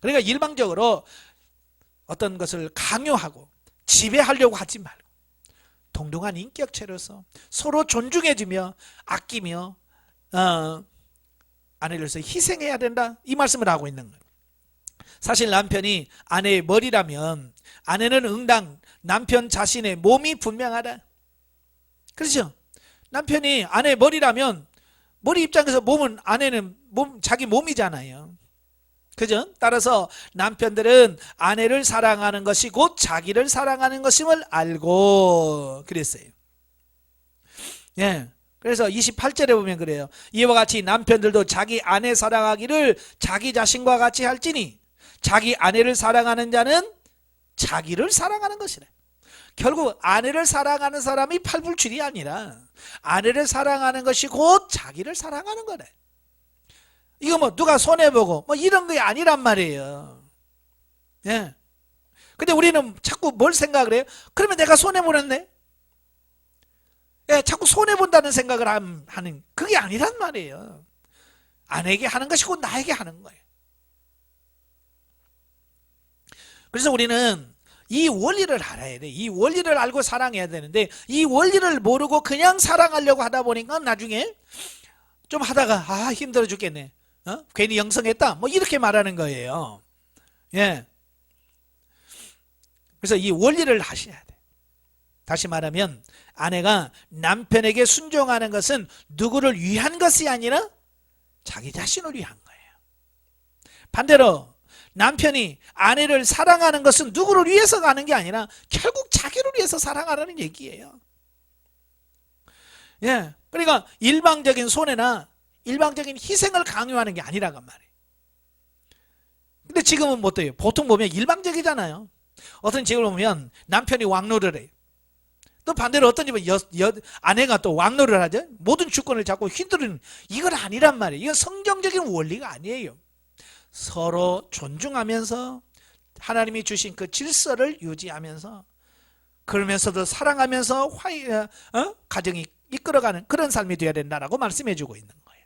그러니까 일방적으로 어떤 것을 강요하고 지배하려고 하지 말고 동등한 인격체로서 서로 존중해주며 아끼며 아내를 위해서 희생해야 된다, 이 말씀을 하고 있는 거예요. 사실 남편이 아내의 머리라면 아내는 응당 남편 자신의 몸이 분명하다. 그렇죠? 남편이 아내의 머리라면 머리 입장에서 몸은 아내는 자기 몸이잖아요. 그죠? 따라서 남편들은 아내를 사랑하는 것이 곧 자기를 사랑하는 것임을 알고 그랬어요. 예. 그래서 28절에 보면 그래요. 이와 같이 남편들도 자기 아내 사랑하기를 자기 자신과 같이 할지니 자기 아내를 사랑하는 자는 자기를 사랑하는 것이래. 결국 아내를 사랑하는 사람이 팔불출이 아니라 아내를 사랑하는 것이 곧 자기를 사랑하는 거래. 이거 뭐 누가 손해보고 뭐 이런 게 아니란 말이에요. 예. 근데 우리는 자꾸 뭘 생각을 해요? 그러면 내가 손해보는데? 예, 자꾸 손해본다는 생각을 하는, 그게 아니란 말이에요. 아내에게 하는 것이 곧 나에게 하는 거예요. 그래서 우리는 이 원리를 알아야 돼. 이 원리를 알고 사랑해야 되는데 이 원리를 모르고 그냥 사랑하려고 하다 보니까 나중에 좀 하다가 힘들어 죽겠네. 괜히 영성했다. 뭐 이렇게 말하는 거예요. 예. 그래서 이 원리를 하셔야 돼. 다시 말하면 아내가 남편에게 순종하는 것은 누구를 위한 것이 아니라 자기 자신을 위한 거예요. 반대로 남편이 아내를 사랑하는 것은 누구를 위해서 가는 게 아니라 결국 자기를 위해서 사랑하라는 얘기예요. 예. 그러니까 일방적인 손해나 일방적인 희생을 강요하는 게 아니라고 말이에요. 근데 지금은 뭐 어때요? 보통 보면 일방적이잖아요. 어떤 집을 보면 남편이 왕노를 해요. 또 반대로 어떤 집은 아내가 또 왕노를 하죠. 모든 주권을 잡고 휘두르는, 이건 아니란 말이에요. 이건 성경적인 원리가 아니에요. 서로 존중하면서 하나님이 주신 그 질서를 유지하면서 그러면서도 사랑하면서 가정이 이끌어가는 그런 삶이 되어야 된다라고 말씀해 주고 있는 거예요.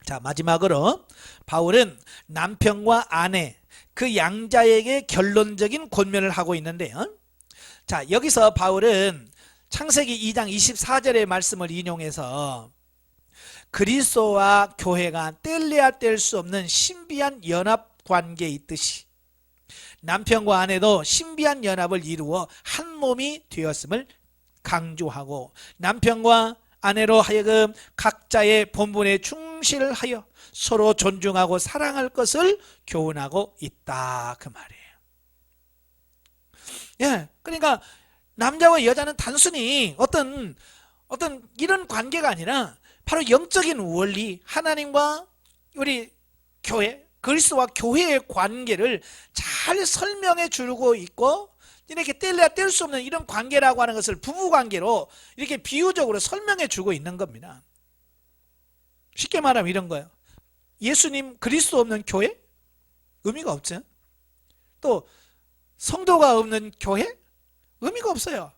자, 마지막으로 바울은 남편과 아내 그 양자에게 결론적인 권면을 하고 있는데요. 자, 여기서 바울은 창세기 2장 24절의 말씀을 인용해서 그리스도와 교회가 뗄래야 뗄 수 없는 신비한 연합 관계에 있듯이 남편과 아내도 신비한 연합을 이루어 한 몸이 되었음을 강조하고 남편과 아내로 하여금 각자의 본분에 충실하여 서로 존중하고 사랑할 것을 교훈하고 있다, 그 말이에요. 예, 그러니까 남자와 여자는 단순히 어떤 이런 관계가 아니라 바로 영적인 원리, 하나님과 우리 교회, 그리스도와 교회의 관계를 잘 설명해 주고 있고, 이렇게 뗄래야 뗄 수 없는 이런 관계라고 하는 것을 부부관계로 이렇게 비유적으로 설명해 주고 있는 겁니다. 쉽게 말하면 이런 거예요. 예수님 그리스도 없는 교회? 의미가 없죠. 또 성도가 없는 교회? 의미가 없어요.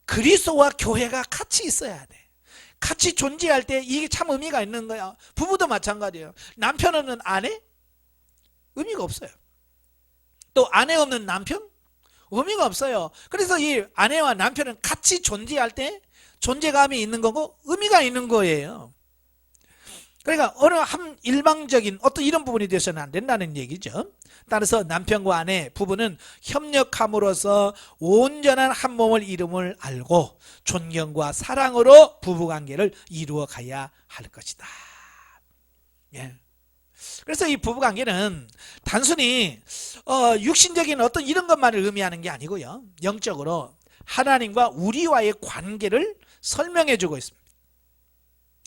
그리스도와 교회가 같이 있어야 돼. 같이 존재할 때 이게 참 의미가 있는 거야. 부부도 마찬가지예요. 남편 없는 아내? 의미가 없어요. 또 아내 없는 남편? 의미가 없어요. 그래서 이 아내와 남편은 같이 존재할 때 존재감이 있는 거고 의미가 있는 거예요. 그러니까 어느 한 일방적인 어떤 이런 부분이 되어서는 안 된다는 얘기죠. 따라서 남편과 아내, 부부는 협력함으로써 온전한 한 몸을 이름을 알고 존경과 사랑으로 부부관계를 이루어 가야 할 것이다. 예. 그래서 이 부부관계는 단순히 육신적인 어떤 이런 것만을 의미하는 게 아니고요. 영적으로 하나님과 우리와의 관계를 설명해 주고 있습니다.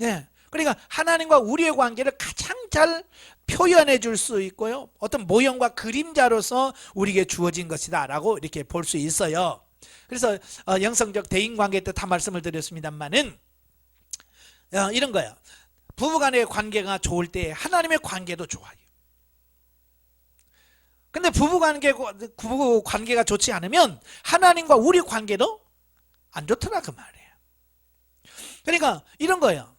예. 그러니까 하나님과 우리의 관계를 가장 잘 표현해 줄 수 있고요. 어떤 모형과 그림자로서 우리에게 주어진 것이다 라고 이렇게 볼 수 있어요. 그래서 영성적 대인관계 때 다 말씀을 드렸습니다만은 이런 거예요. 부부간의 관계가 좋을 때 하나님의 관계도 좋아요. 근데 부부 관계가 좋지 않으면 하나님과 우리 관계도 안 좋더라 그 말이에요. 그러니까 이런 거예요.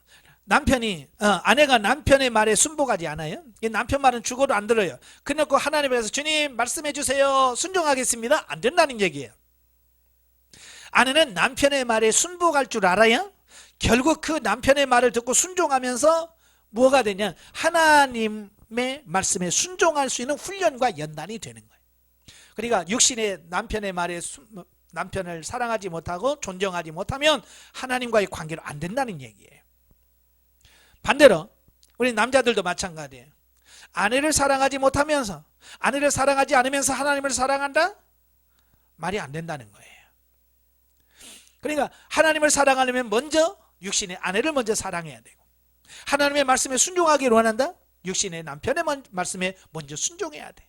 아내가 남편의 말에 순복하지 않아요. 남편 말은 죽어도 안 들어요. 그래놓고 하나님께서 주님 말씀해 주세요. 순종하겠습니다. 안 된다는 얘기예요. 아내는 남편의 말에 순복할 줄 알아야 결국 그 남편의 말을 듣고 순종하면서 뭐가 되냐? 하나님의 말씀에 순종할 수 있는 훈련과 연단이 되는 거예요. 그러니까 육신의 남편의 말에 남편을 사랑하지 못하고 존경하지 못하면 하나님과의 관계로 안 된다는 얘기예요. 반대로 우리 남자들도 마찬가지예요. 아내를 사랑하지 못하면서, 아내를 사랑하지 않으면서 하나님을 사랑한다? 말이 안 된다는 거예요. 그러니까 하나님을 사랑하려면 먼저 육신의 아내를 먼저 사랑해야 되고, 하나님의 말씀에 순종하기를 원한다? 육신의 남편의 말씀에 먼저 순종해야 돼.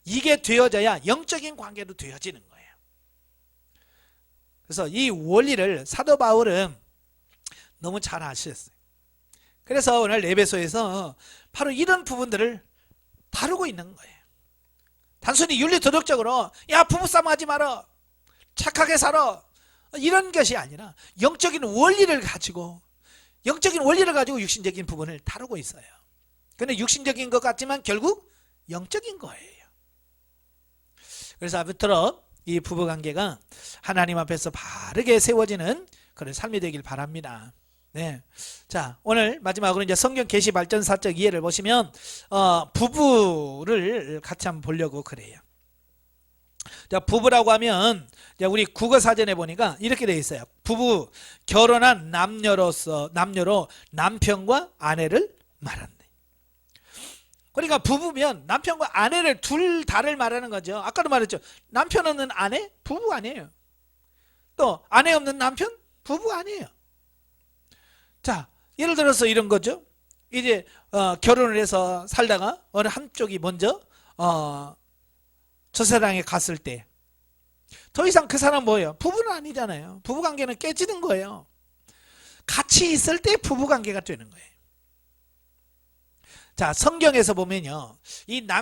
이게 되어져야 영적인 관계도 되어지는 거예요. 그래서 이 원리를 사도 바울은 너무 잘 아셨어요. 그래서 오늘 에베소에서 바로 이런 부분들을 다루고 있는 거예요. 단순히 윤리 도덕적으로 야 부부싸움 하지 마라, 착하게 살아, 이런 것이 아니라 영적인 원리를 가지고 육신적인 부분을 다루고 있어요. 근데 육신적인 것 같지만 결국 영적인 거예요. 그래서 앞으로 이 부부관계가 하나님 앞에서 바르게 세워지는 그런 삶이 되길 바랍니다. 네. 자, 오늘 마지막으로 이제 성경 계시 발전사적 이해를 보시면 부부를 같이 한번 보려고 그래요. 자, 부부라고 하면 우리 국어 사전에 보니까 이렇게 되어 있어요. 부부, 결혼한 남녀로 남편과 아내를 말한다. 그러니까 부부면 남편과 아내를 둘 다를 말하는 거죠. 아까도 말했죠. 남편 없는 아내? 부부 아니에요. 또 아내 없는 남편? 부부 아니에요. 자, 예를 들어서 이런 거죠. 이제 결혼을 해서 살다가 어느 한쪽이 먼저 저 세상에 갔을 때 더 이상 그 사람 뭐예요? 부부는 아니잖아요. 부부관계는 깨지는 거예요. 같이 있을 때 부부관계가 되는 거예요. 자, 성경에서 보면요,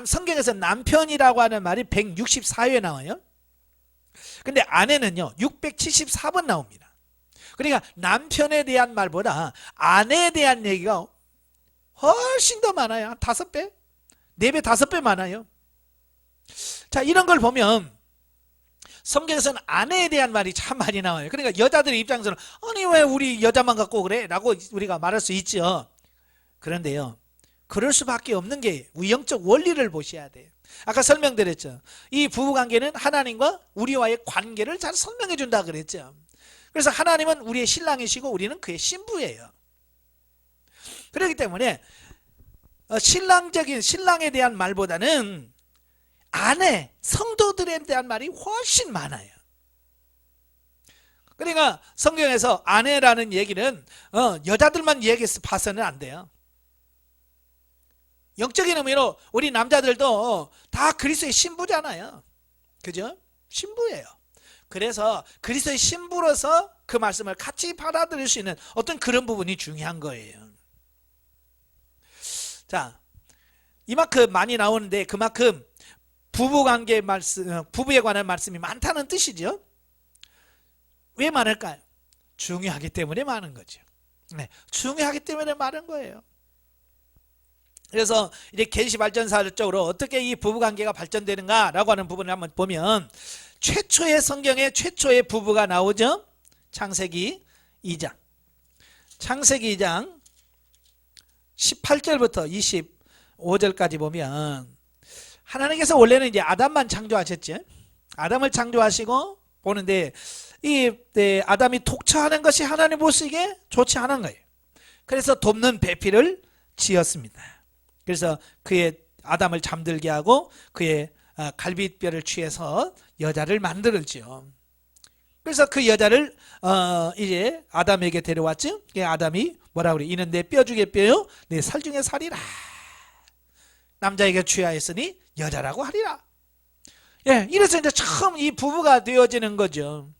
성경에서 남편이라고 하는 말이 164회 나와요. 근데 아내는요 674번 나옵니다. 그러니까 남편에 대한 말보다 아내에 대한 얘기가 훨씬 더 많아요. 5배? 4배, 5배 많아요. 자, 이런 걸 보면 성경에서는 아내에 대한 말이 참 많이 나와요. 그러니까 여자들의 입장에서는 아니 왜 우리 여자만 갖고 그래? 라고 우리가 말할 수 있죠. 그런데요, 그럴 수밖에 없는 게 영적 원리를 보셔야 돼요. 아까 설명드렸죠. 이 부부관계는 하나님과 우리와의 관계를 잘 설명해 준다 그랬죠. 그래서 하나님은 우리의 신랑이시고 우리는 그의 신부예요. 그렇기 때문에 신랑에 대한 말보다는 아내, 성도들에 대한 말이 훨씬 많아요. 그러니까 성경에서 아내라는 얘기는 여자들만 얘기해서 봐서는 안 돼요. 영적인 의미로 우리 남자들도 다 그리스도의 신부잖아요. 그죠? 신부예요. 그래서 그리스도의 신부로서 그 말씀을 같이 받아들일 수 있는 어떤 그런 부분이 중요한 거예요. 자, 이만큼 많이 나오는데 그만큼 부부관계 말씀, 부부에 관한 말씀이 많다는 뜻이죠. 왜 많을까요? 중요하기 때문에 많은 거죠. 네, 중요하기 때문에 많은 거예요. 그래서 이제 계시 발전사적으로 어떻게 이 부부관계가 발전되는가라고 하는 부분을 한번 보면 최초의 성경에 최초의 부부가 나오죠. 창세기 2장. 창세기 2장 18절부터 25절까지 보면 하나님께서 원래는 이제 아담만 창조하셨죠. 아담을 창조하시고 보는데 아담이 독처하는 것이 하나님 보시기에 좋지 않은 거예요. 그래서 돕는 배필을 지었습니다. 그래서 그의 아담을 잠들게 하고 그의 갈빗뼈를 취해서 여자를 만들었죠. 그래서 그 여자를 이제 아담에게 데려왔죠. 아담이 뭐라 그래? 이는 내 뼈 중에 뼈요 내 살 중에 살이라. 남자에게 취하였으니 여자라고 하리라. 예, 이래서 이제 처음 이 부부가 되어지는 거죠.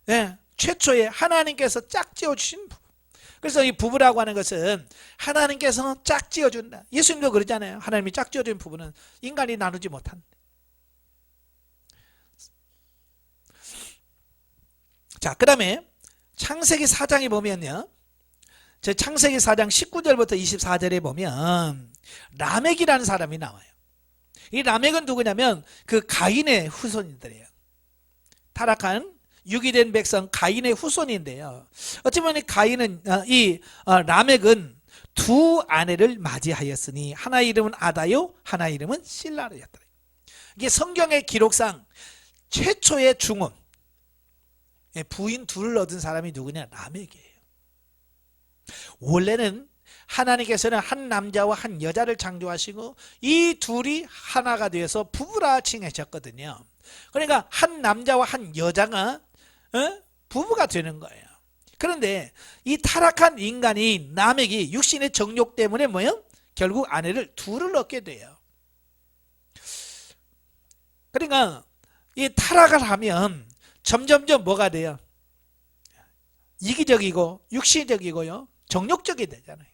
예, 최초에 하나님께서 짝지어 주신 부부. 그래서 이 부부라고 하는 것은 하나님께서 짝 지어준다. 예수님도 그러잖아요. 하나님이 짝 지어준 부부는 인간이 나누지 못한다. 자, 그 다음에 창세기 4장에 보면요, 저 창세기 4장 19절부터 24절에 보면 라멕이라는 사람이 나와요. 이 라멕은 누구냐면 그 가인의 후손들이에요. 타락한 유기된 백성 가인의 후손인데요. 어찌 보면 가인은 라멕은 두 아내를 맞이하였으니 하나 이름은 아다요, 하나 이름은 실라르였더라. 이게 성경의 기록상 최초의 중혼, 부인 둘을 얻은 사람이 누구냐? 라멕이에요. 원래는 하나님께서는 한 남자와 한 여자를 창조하시고 이 둘이 하나가 되어서 부부라 칭하셨거든요. 그러니까 한 남자와 한 여자가 부부가 되는 거예요. 그런데 이 타락한 인간이 라멕이 육신의 정욕 때문에 뭐예요? 결국 아내를 둘을 얻게 돼요. 그러니까 이 타락을 하면 점점점 뭐가 돼요? 이기적이고 육신적이고요, 정욕적이 되잖아요.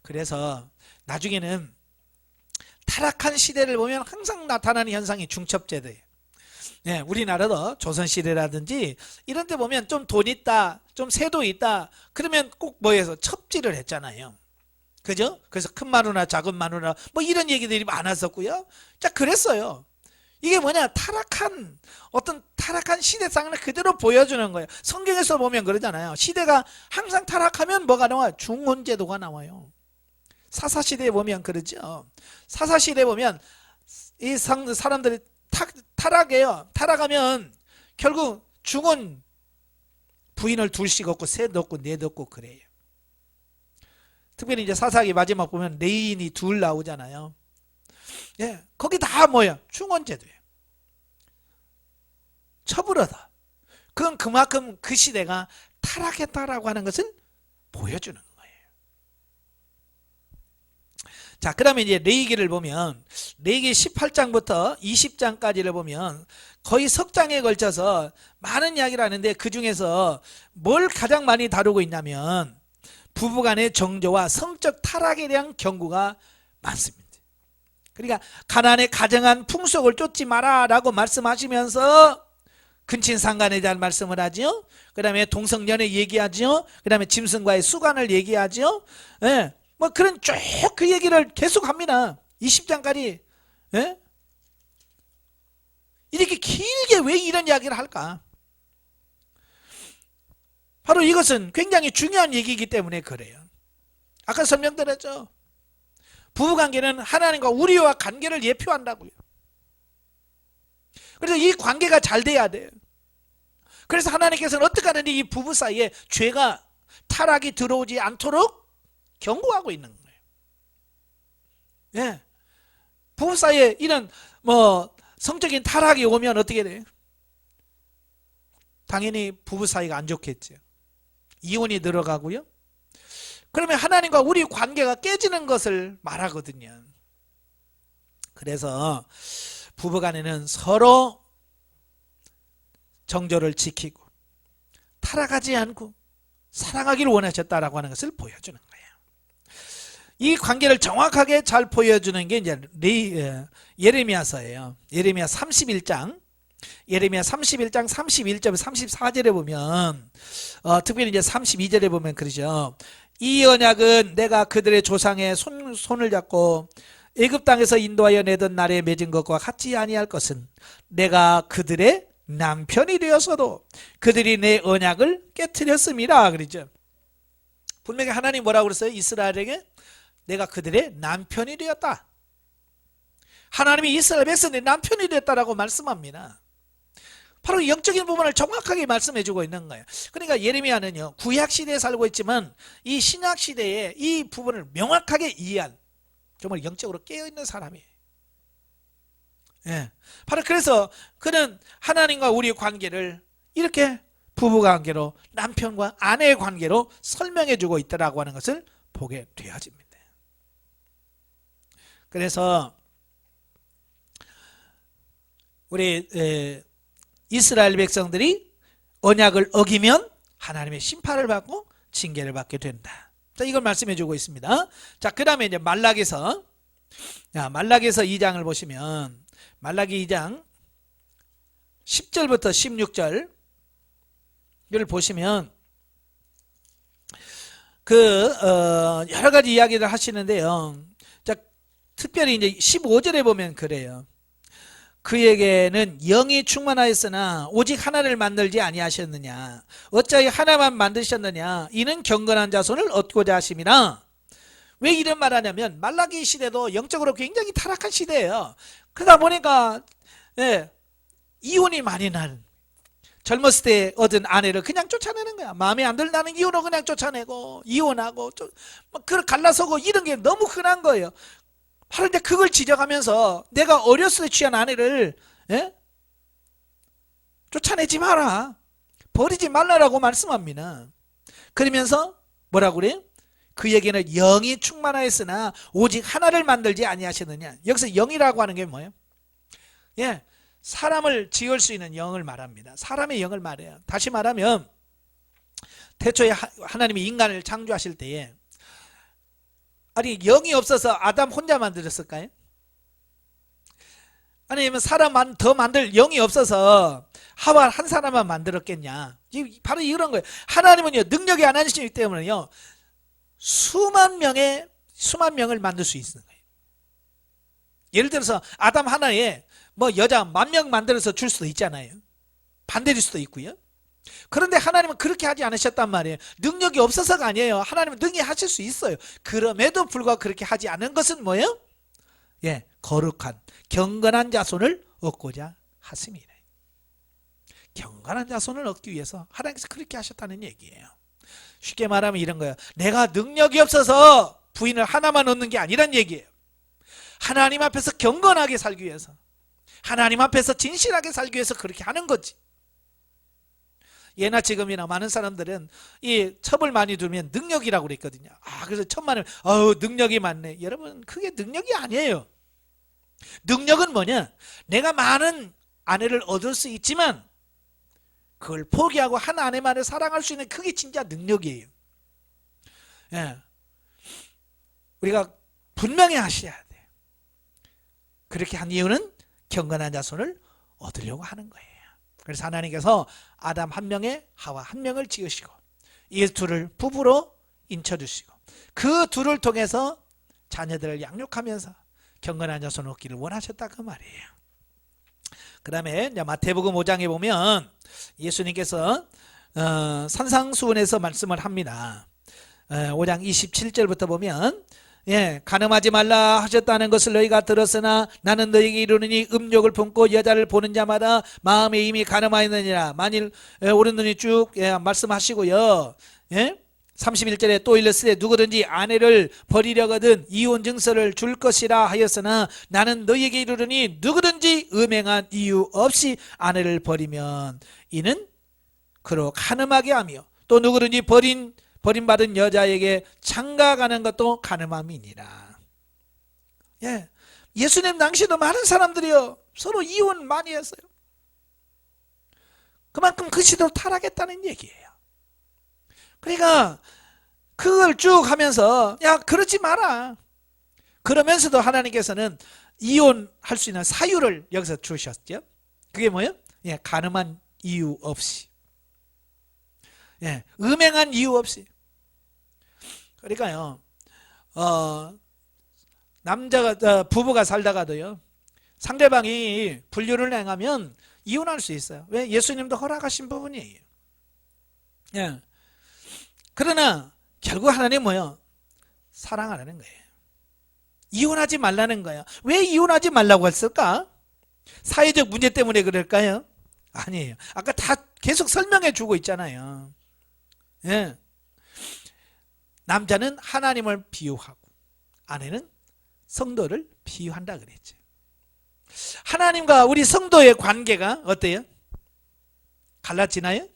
그래서 나중에는 타락한 시대를 보면 항상 나타나는 현상이 중첩제도예요. 예, 우리나라도 조선시대라든지 이런 데 보면 좀 돈 있다, 좀 세도 있다, 그러면 꼭 뭐해서 첩지를 했잖아요. 그죠? 그래서 큰 마누라 작은 마누라 뭐 이런 얘기들이 많았었고요. 자, 그랬어요. 이게 뭐냐? 어떤 타락한 시대상을 그대로 보여주는 거예요. 성경에서 보면 그러잖아요. 시대가 항상 타락하면 뭐가 나와요? 중혼제도가 나와요. 사사시대에 보면 그러죠. 사사시대에 보면 이 사람들이 타락해요. 타락하면 결국 중혼 부인을 둘씩 얻고 셋 얻고 넷 얻고 그래요. 특별히 이제 사사기 마지막 보면 레인이 둘 나오잖아요. 예, 거기 다 뭐야? 중혼제도예요. 처불하다. 그건 그만큼 그 시대가 타락했다라고 하는 것을 보여주는 거예요. 자, 그 다음에 이제 레위기를 보면 레위기 18장부터 20장까지를 보면 거의 석 장에 걸쳐서 많은 이야기를 하는데 그 중에서 뭘 가장 많이 다루고 있냐면 부부간의 정조와 성적 타락에 대한 경고가 많습니다. 그러니까 가나안의 가정한 풍속을 쫓지 마라 라고 말씀하시면서 근친상간에 대한 말씀을 하죠. 그 다음에 동성연애 얘기하죠. 그 다음에 짐승과의 수간을 얘기하죠. 예, 뭐 그런 쭉 그 얘기를 계속 합니다. 20장까지. 예? 이렇게 길게 왜 이런 이야기를 할까? 바로 이것은 굉장히 중요한 얘기이기 때문에 그래요. 아까 설명드렸죠. 부부관계는 하나님과 우리와 관계를 예표한다고요. 그래서 이 관계가 잘 돼야 돼요. 그래서 하나님께서는 어떻게 하는지 이 부부 사이에 죄가 타락이 들어오지 않도록 경고하고 있는 거예요. 예. 부부 사이에 이런 성적인 타락이 오면 어떻게 돼요? 당연히 부부 사이가 안 좋겠죠. 이혼이 들어가고요. 그러면 하나님과 우리 관계가 깨지는 것을 말하거든요. 그래서 부부간에는 서로 정조를 지키고 타락하지 않고 사랑하기를 원하셨다라고 하는 것을 보여주는 거예요. 이 관계를 정확하게 잘 보여주는 게 이제 예레미야서예요. 예레미야 31장 31절 34절에 보면 특별히 이제 32절에 보면 그러죠. 이 언약은 내가 그들의 조상의 손을 잡고 애굽 땅에서 인도하여 내던 날에 맺은 것과 같지 아니할 것은 내가 그들의 남편이 되어서도 그들이 내 언약을 깨트렸음이라 그러죠. 분명히 하나님 뭐라고 그랬어요? 이스라엘에게 내가 그들의 남편이 되었다. 하나님이 이스라엘 백성의 남편이 되었다라고 말씀합니다. 바로 영적인 부분을 정확하게 말씀해주고 있는 거예요. 그러니까 예레미야는요, 구약시대에 살고 있지만 이 신약시대에 이 부분을 명확하게 이해한 정말 영적으로 깨어있는 사람이에요. 예. 바로 그래서 그는 하나님과 우리의 관계를 이렇게 부부관계로 남편과 아내의 관계로 설명해주고 있다라고 하는 것을 보게 되어집니다. 그래서 우리 이스라엘 백성들이 언약을 어기면 하나님의 심판을 받고 징계를 받게 된다. 자, 이걸 말씀해 주고 있습니다. 자, 그 다음에 이제 말라기서 2장을 보시면, 말라기 2장 10절부터 16절을 보시면, 여러 가지 이야기를 하시는데요. 자, 특별히 이제 15절에 보면 그래요. 그에게는 영이 충만하였으나 오직 하나를 만들지 아니하셨느냐. 어찌하여 하나만 만드셨느냐. 이는 경건한 자손을 얻고자 하심이라. 왜 이런 말 하냐면, 말라기 시대도 영적으로 굉장히 타락한 시대예요. 그러다 보니까 이혼이 많이 나는, 젊었을 때 얻은 아내를 그냥 쫓아내는 거야. 마음에 안 든다는 이유로 그냥 쫓아내고 이혼하고 갈라서고 이런 게 너무 흔한 거예요. 그런데 그걸 지적하면서 내가 어렸을 때 취한 아내를 쫓아내지 마라, 버리지 말라라고 말씀합니다. 그러면서 뭐라고 그래요? 그에게는 영이 충만하였으나 오직 하나를 만들지 아니하셨느냐. 여기서 영이라고 하는 게 뭐예요? 사람을 지을 수 있는 영을 말합니다. 사람의 영을 말해요. 다시 말하면 태초에 하나님이 인간을 창조하실 때에, 아니 영이 없어서 아담 혼자 만들었을까요? 아니면 사람 더 만들 영이 없어서 하와 한 사람만 만들었겠냐? 바로 이런 거예요. 하나님은요, 능력이 안 하시기 때문에요, 수만 명을 만들 수 있는 거예요. 예를 들어서 아담 하나에 여자 10,000명 만들어서 줄 수도 있잖아요. 반대일 수도 있고요. 그런데 하나님은 그렇게 하지 않으셨단 말이에요. 능력이 없어서가 아니에요. 하나님은 능히 하실 수 있어요. 그럼에도 불구하고 그렇게 하지 않은 것은 뭐예요? 거룩한 경건한 자손을 얻고자 하심이래. 경건한 자손을 얻기 위해서 하나님께서 그렇게 하셨다는 얘기예요. 쉽게 말하면 이런 거예요. 내가 능력이 없어서 부인을 하나만 얻는 게 아니란 얘기예요. 하나님 앞에서 경건하게 살기 위해서, 하나님 앞에서 진실하게 살기 위해서 그렇게 하는 거지. 예나 지금이나 많은 사람들은 이 첩을 많이 두면 능력이라고 그랬거든요. 그래서 첩만을 능력이 많네. 여러분, 그게 능력이 아니에요. 능력은 뭐냐? 내가 많은 아내를 얻을 수 있지만 그걸 포기하고 한 아내만을 사랑할 수 있는, 그게 진짜 능력이에요. 우리가 분명히 하셔야 돼요. 그렇게 한 이유는 경건한 자손을 얻으려고 하는 거예요. 그래서 하나님께서 아담 한 명에 하와 한 명을 지으시고 이 둘을 부부로 인쳐주시고 그 둘을 통해서 자녀들을 양육하면서 경건한 자손을 얻기를 원하셨다, 그 말이에요. 그 다음에 마태복음 5장에 보면 예수님께서 산상수훈에서 말씀을 합니다. 5장 27절부터 보면, 가늠하지 말라 하셨다는 것을 너희가 들었으나 나는 너희에게 이르노니 음욕을 품고 여자를 보는 자마다 마음에 이미 가늠하였느니라. 만일 오른 눈이 쭉 말씀하시고요. 31절에 또 일렀으되 누구든지 아내를 버리려거든 이혼 증서를 줄 것이라 하였으나 나는 너희에게 이르노니 누구든지 음행한 이유 없이 아내를 버리면 이는 그로 가늠하게 하며 또 누구든지 버림받은 여자에게 장가가는 것도 가늠함이니라. 예수님 당시에도 많은 사람들이요 서로 이혼 많이 했어요. 그만큼 그 시대로 타락했다는 얘기예요. 그러니까 그걸 쭉 하면서 그러지 마라. 그러면서도 하나님께서는 이혼할 수 있는 사유를 여기서 주셨죠. 그게 뭐예요? 가늠한 이유 없이, 음행한 이유 없이. 그러니까요, 부부가 살다가도요, 상대방이 불륜을 행하면 이혼할 수 있어요. 왜? 예수님도 허락하신 부분이에요. 그러나 결국 하나님 뭐예요? 사랑하라는 거예요. 이혼하지 말라는 거예요. 왜 이혼하지 말라고 했을까? 사회적 문제 때문에 그럴까요? 아니에요. 아까 다 계속 설명해 주고 있잖아요. 남자는 하나님을 비유하고 아내는 성도를 비유한다 그랬죠. 하나님과 우리 성도의 관계가 어때요? 갈라지나요?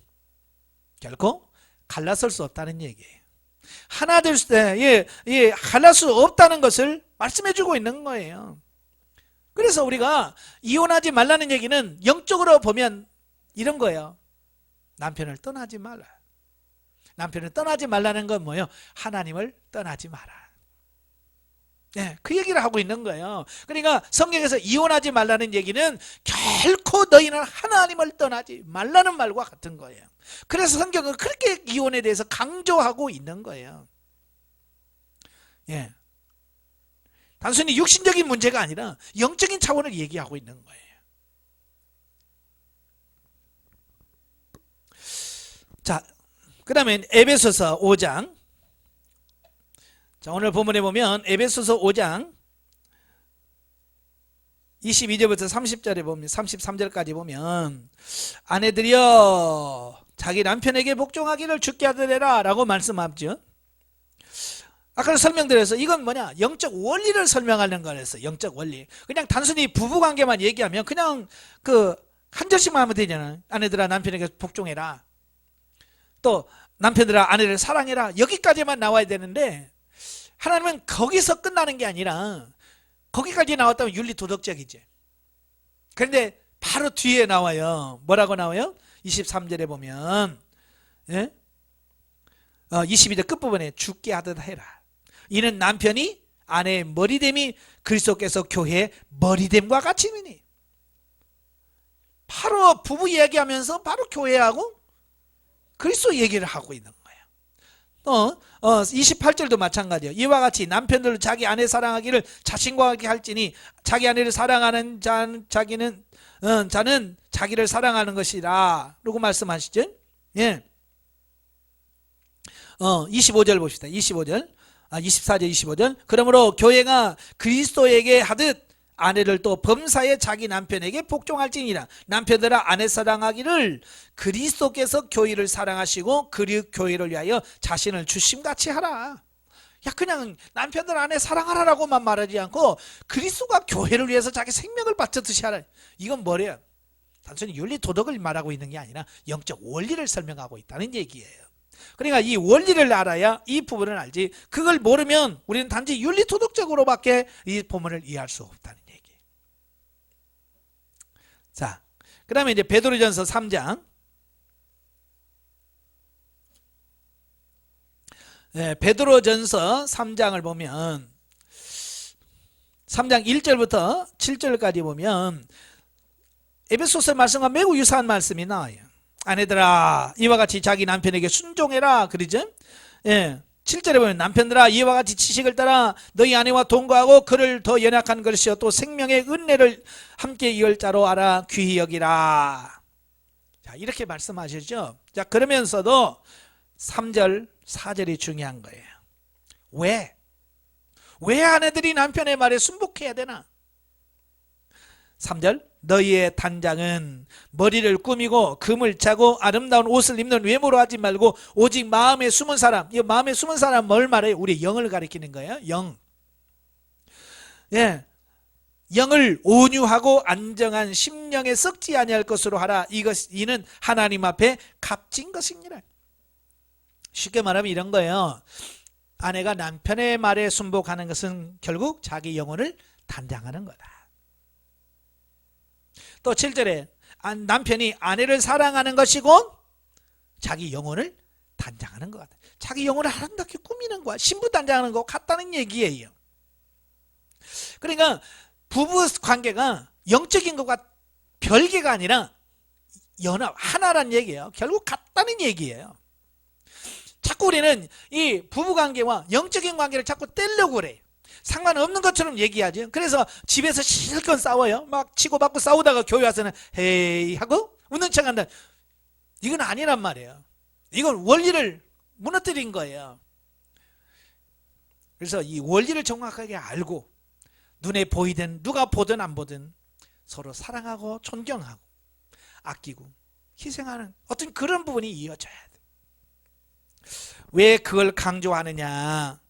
결코 갈라설 수 없다는 얘기예요. 하나 될 때 갈라설 수 없다는 것을 말씀해 주고 있는 거예요. 그래서 우리가 이혼하지 말라는 얘기는 영적으로 보면 이런 거예요. 남편을 떠나지 말라. 남편을 떠나지 말라는 건 뭐예요? 하나님을 떠나지 마라. 네, 그 얘기를 하고 있는 거예요. 그러니까 성경에서 이혼하지 말라는 얘기는 결코 너희는 하나님을 떠나지 말라는 말과 같은 거예요. 그래서 성경은 그렇게 이혼에 대해서 강조하고 있는 거예요. 예. 단순히 육신적인 문제가 아니라 영적인 차원을 얘기하고 있는 거예요. 자, 그 다음에 에베소서 5장. 자, 오늘 본문에 보면 에베소서 5장 22절부터 30절에 보면 33절까지 보면 아내들이여 자기 남편에게 복종하기를 주께 하더라 라고 말씀하죠. 아까 설명드려서 이건 뭐냐, 영적 원리를 설명하는 거였어요. 영적 원리. 그냥 단순히 부부관계만 얘기하면 그냥 그 한 절씩만 하면 되잖아요. 아내들아 남편에게 복종해라, 또 남편들아 아내를 사랑해라, 여기까지만 나와야 되는데 하나님은 거기서 끝나는 게 아니라, 거기까지 나왔다면 윤리도덕적이지. 그런데 바로 뒤에 나와요. 뭐라고 나와요? 23절에 보면, 예? 22절 끝부분에 주께 하듯 해라. 이는 남편이 아내의 머리됨이 그리스도께서 교회의 머리됨과 같이니니. 바로 부부 얘기하면서 바로 교회하고 그리스도 얘기를 하고 있는 거예요. 28절도 마찬가지예요. 이와 같이 남편들도 자기 아내 사랑하기를 자신과 같게 할지니 자기 아내를 사랑하는 자는 자기를 사랑하는 것이라 라고 말씀하시죠. 예. 25절 봅시다. 24절 25절. 그러므로 교회가 그리스도에게 하듯 아내를 또 범사에 자기 남편에게 복종할지니라. 남편들아 아내 사랑하기를 그리스도께서 교회를 사랑하시고 교회를 위하여 자신을 주심같이 하라. 야, 그냥 남편들 아내 사랑하라라고만 말하지 않고 그리스도가 교회를 위해서 자기 생명을 바쳤듯이 하라. 이건 뭐래요? 단순히 윤리 도덕을 말하고 있는 게 아니라 영적 원리를 설명하고 있다는 얘기예요. 그러니까 이 원리를 알아야 이 부분을 알지, 그걸 모르면 우리는 단지 윤리 도덕적으로밖에 이 본문을 이해할 수 없다는 얘기. 자, 그 다음에 이제 베드로전서 3장. 네, 베드로전서 3장을 보면 3장 1절부터 7절까지 보면 에베소서 말씀과 매우 유사한 말씀이 나와요. 아내들아 이와 같이 자기 남편에게 순종해라 그러죠. 예, 7절에 보면 남편들아 이와 같이 지식을 따라 너희 아내와 동거하고 그를 더 연약한 것이요 또 생명의 은혜를 함께 이을 자로 알아 귀히 여기라. 자, 이렇게 말씀하시죠. 자, 그러면서도 3절 4절이 중요한 거예요. 왜 아내들이 남편의 말에 순복해야 되나? 3절 너희의 단장은 머리를 꾸미고 금을 차고 아름다운 옷을 입는 외모로 하지 말고 오직 마음에 숨은 사람. 이 마음에 숨은 사람 뭘 말해요? 우리 영을 가리키는 거예요. 영. 예, 영을 온유하고 안정한 심령에 썩지 아니할 것으로 하라. 이는 하나님 앞에 값진 것이니라. 쉽게 말하면 이런 거예요. 아내가 남편의 말에 순복하는 것은 결국 자기 영혼을 단장하는 거다. 또 7절에 남편이 아내를 사랑하는 것이고 자기 영혼을 단장하는 것 같다. 자기 영혼을 아름답게 꾸미는 거야. 신부 단장하는 거 같다는 얘기예요. 그러니까 부부 관계가 영적인 것과 별개가 아니라 연합, 하나란 얘기예요. 결국 같다는 얘기예요. 자꾸 우리는 이 부부 관계와 영적인 관계를 자꾸 떼려고 그래. 상관없는 것처럼 얘기하죠. 그래서 집에서 실컷 싸워요. 막 치고받고 싸우다가 교회 와서는 헤이 하고 웃는 척한다. 이건 아니란 말이에요. 이건 원리를 무너뜨린 거예요. 그래서 이 원리를 정확하게 알고 눈에 보이든 누가 보든 안 보든 서로 사랑하고 존경하고 아끼고 희생하는 어떤 그런 부분이 이어져야 돼. 왜 그걸 강조하느냐?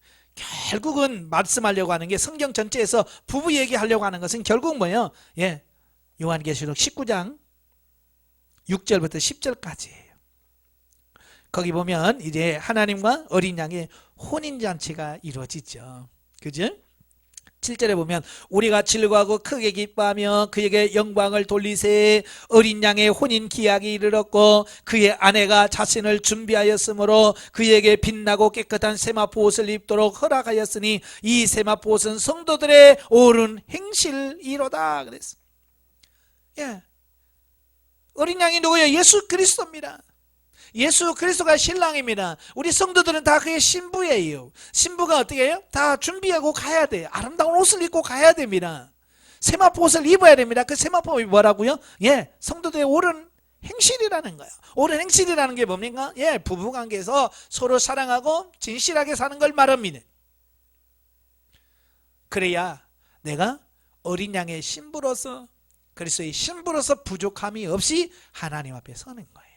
결국은 말씀하려고 하는 게 성경 전체에서 부부 얘기하려고 하는 것은 결국 뭐예요? 예, 요한계시록 19장 6절부터 10절까지예요. 거기 보면 이제 하나님과 어린 양의 혼인잔치가 이루어지죠. 그죠? 7절에 보면 우리가 즐거워하고 크게 기뻐하며 그에게 영광을 돌리세. 어린 양의 혼인 기약이 이르렀고 그의 아내가 자신을 준비하였으므로 그에게 빛나고 깨끗한 세마포 옷을 입도록 허락하였으니 이 세마포 옷은 성도들의 옳은 행실이로다 그랬어. 예. 어린 양이 누구예요? 예수 그리스도입니다. 예수 그리스도가 신랑입니다. 우리 성도들은 다 그의 신부예요. 신부가 어떻게 해요? 다 준비하고 가야 돼요. 아름다운 옷을 입고 가야 됩니다. 세마포 옷을 입어야 됩니다. 그 세마포가 뭐라고요? 예, 성도들의 옳은 행실이라는 거예요. 옳은 행실이라는 게 뭡니까? 예, 부부관계에서 서로 사랑하고 진실하게 사는 걸 말합니다. 그래야 내가 어린 양의 신부로서, 그리스도의 신부로서 부족함이 없이 하나님 앞에 서는 거예요.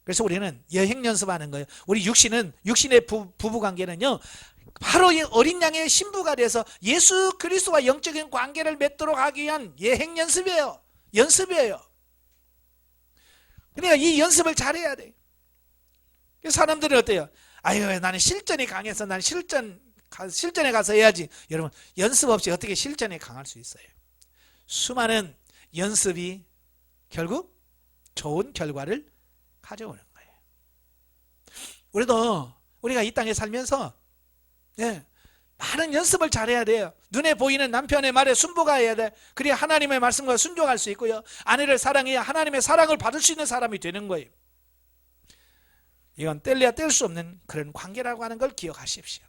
그래서 우리는 여행 연습하는 거예요. 우리 육신의 부부관계는요, 바로 이 어린 양의 신부가 돼서 예수 그리스도와 영적인 관계를 맺도록 하기 위한 여행 연습이에요. 연습이에요. 그러니까 이 연습을 잘해야 돼. 사람들은 어때요? 아유, 나는 실전이 강해서 나는 실전에 가서 해야지. 여러분, 연습 없이 어떻게 실전에 강할 수 있어요? 수많은 연습이 결국 좋은 결과를 가져오는 거예요. 우리가 이 땅에 살면서 많은 연습을 잘해야 돼요. 눈에 보이는 남편의 말에 순종해야 돼. 그래야 하나님의 말씀과 순종할 수 있고요. 아내를 사랑해야 하나님의 사랑을 받을 수 있는 사람이 되는 거예요. 이건 뗄래야 뗄 수 없는 그런 관계라고 하는 걸 기억하십시오.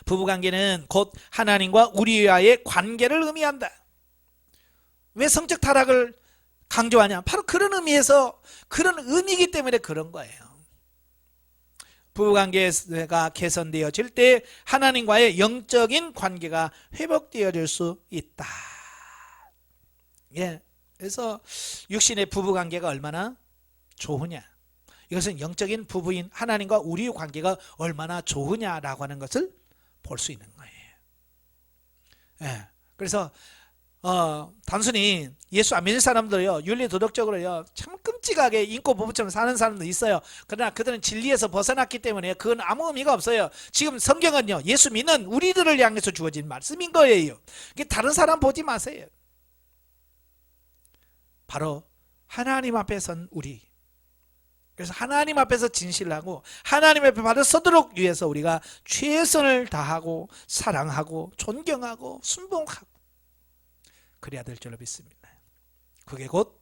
부부관계는 곧 하나님과 우리와의 관계를 의미한다. 왜 성적 타락을 강조하냐? 바로 그런 의미에서, 그런 의미이기 때문에 그런 거예요. 부부관계가 개선되어질 때 하나님과의 영적인 관계가 회복되어질 수 있다. 예, 그래서 육신의 부부관계가 얼마나 좋으냐, 이것은 영적인 부부인 하나님과 우리의 관계가 얼마나 좋으냐라고 하는 것을 볼 수 있는 거예요. 예, 그래서 단순히 예수 안 믿는 사람들이요, 윤리 도덕적으로요 참 끔찍하게 인고 부부처럼 사는 사람도 있어요. 그러나 그들은 진리에서 벗어났기 때문에 그건 아무 의미가 없어요. 지금 성경은요, 예수 믿는 우리들을 향해서 주어진 말씀인 거예요. 다른 사람 보지 마세요. 바로 하나님 앞에 선 우리, 그래서 하나님 앞에서 진실하고 하나님 앞에 바로 서도록 위해서 우리가 최선을 다하고 사랑하고 존경하고 순종하고 그래야 될 줄로 믿습니다. 그게 곧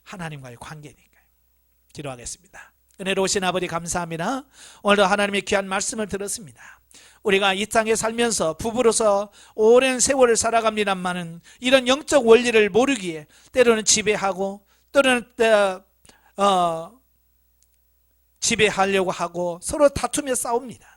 하나님과의 관계니까요. 기도하겠습니다. 은혜로우신 아버지 감사합니다. 오늘도 하나님의 귀한 말씀을 들었습니다. 우리가 이 땅에 살면서 부부로서 오랜 세월을 살아갑니다만은 이런 영적 원리를 모르기에 때로는 지배하고 때로는 지배하려고 하고 서로 다투며 싸웁니다.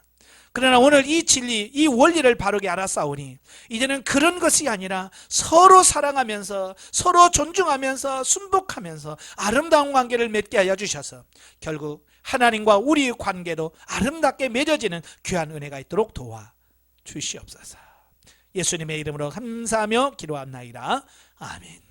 그러나 오늘 이 진리, 이 원리를 바르게 알아싸우니 이제는 그런 것이 아니라 서로 사랑하면서 서로 존중하면서 순복하면서 아름다운 관계를 맺게 하여 주셔서 결국 하나님과 우리의 관계도 아름답게 맺어지는 귀한 은혜가 있도록 도와 주시옵소서. 예수님의 이름으로 감사하며 기도합나이다. 아멘.